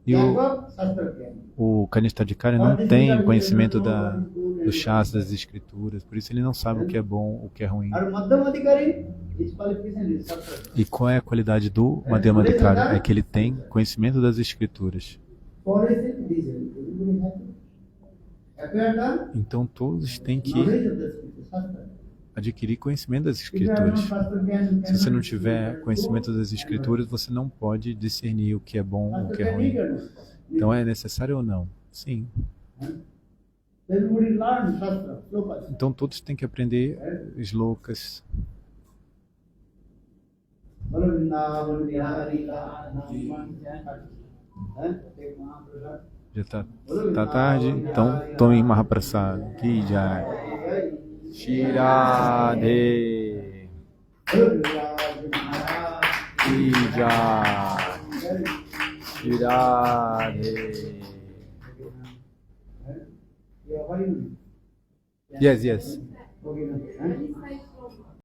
E Lack of Shastra Gyan. o Kanishta Adhikari não tem conhecimento do Shastra, das escrituras, por isso ele não sabe o que é bom, o que é ruim. Or Madhyama Adhikari, his qualification is Shastra. E qual é a qualidade do Madhyama Adhikari? É que ele tem conhecimento das escrituras. For a sin, it is everybody has it. Acquire the Então todos têm que knowledge of the scripture, Shastra. adquirir conhecimento das If you have no escrituras. Shastra Gyan, you Se você não cannot- tiver conhecimento das escrituras, você não pode discernir o que é bom ou o Shastra que é Gyan ruim. needed. Então é necessário ou não? Sim. Everybody learn Shastra, slokas. Então todos têm que aprender slokas. Bolo Vrindavan Bihari Lal Nam. Take Mahaprasad. Já tá tarde, então tome Mahaprasad. Que já. Shirade. Bolo Vrindavan Maharaj. Que já. Shirade. You are following me? Yes, yes. Okay, now, huh?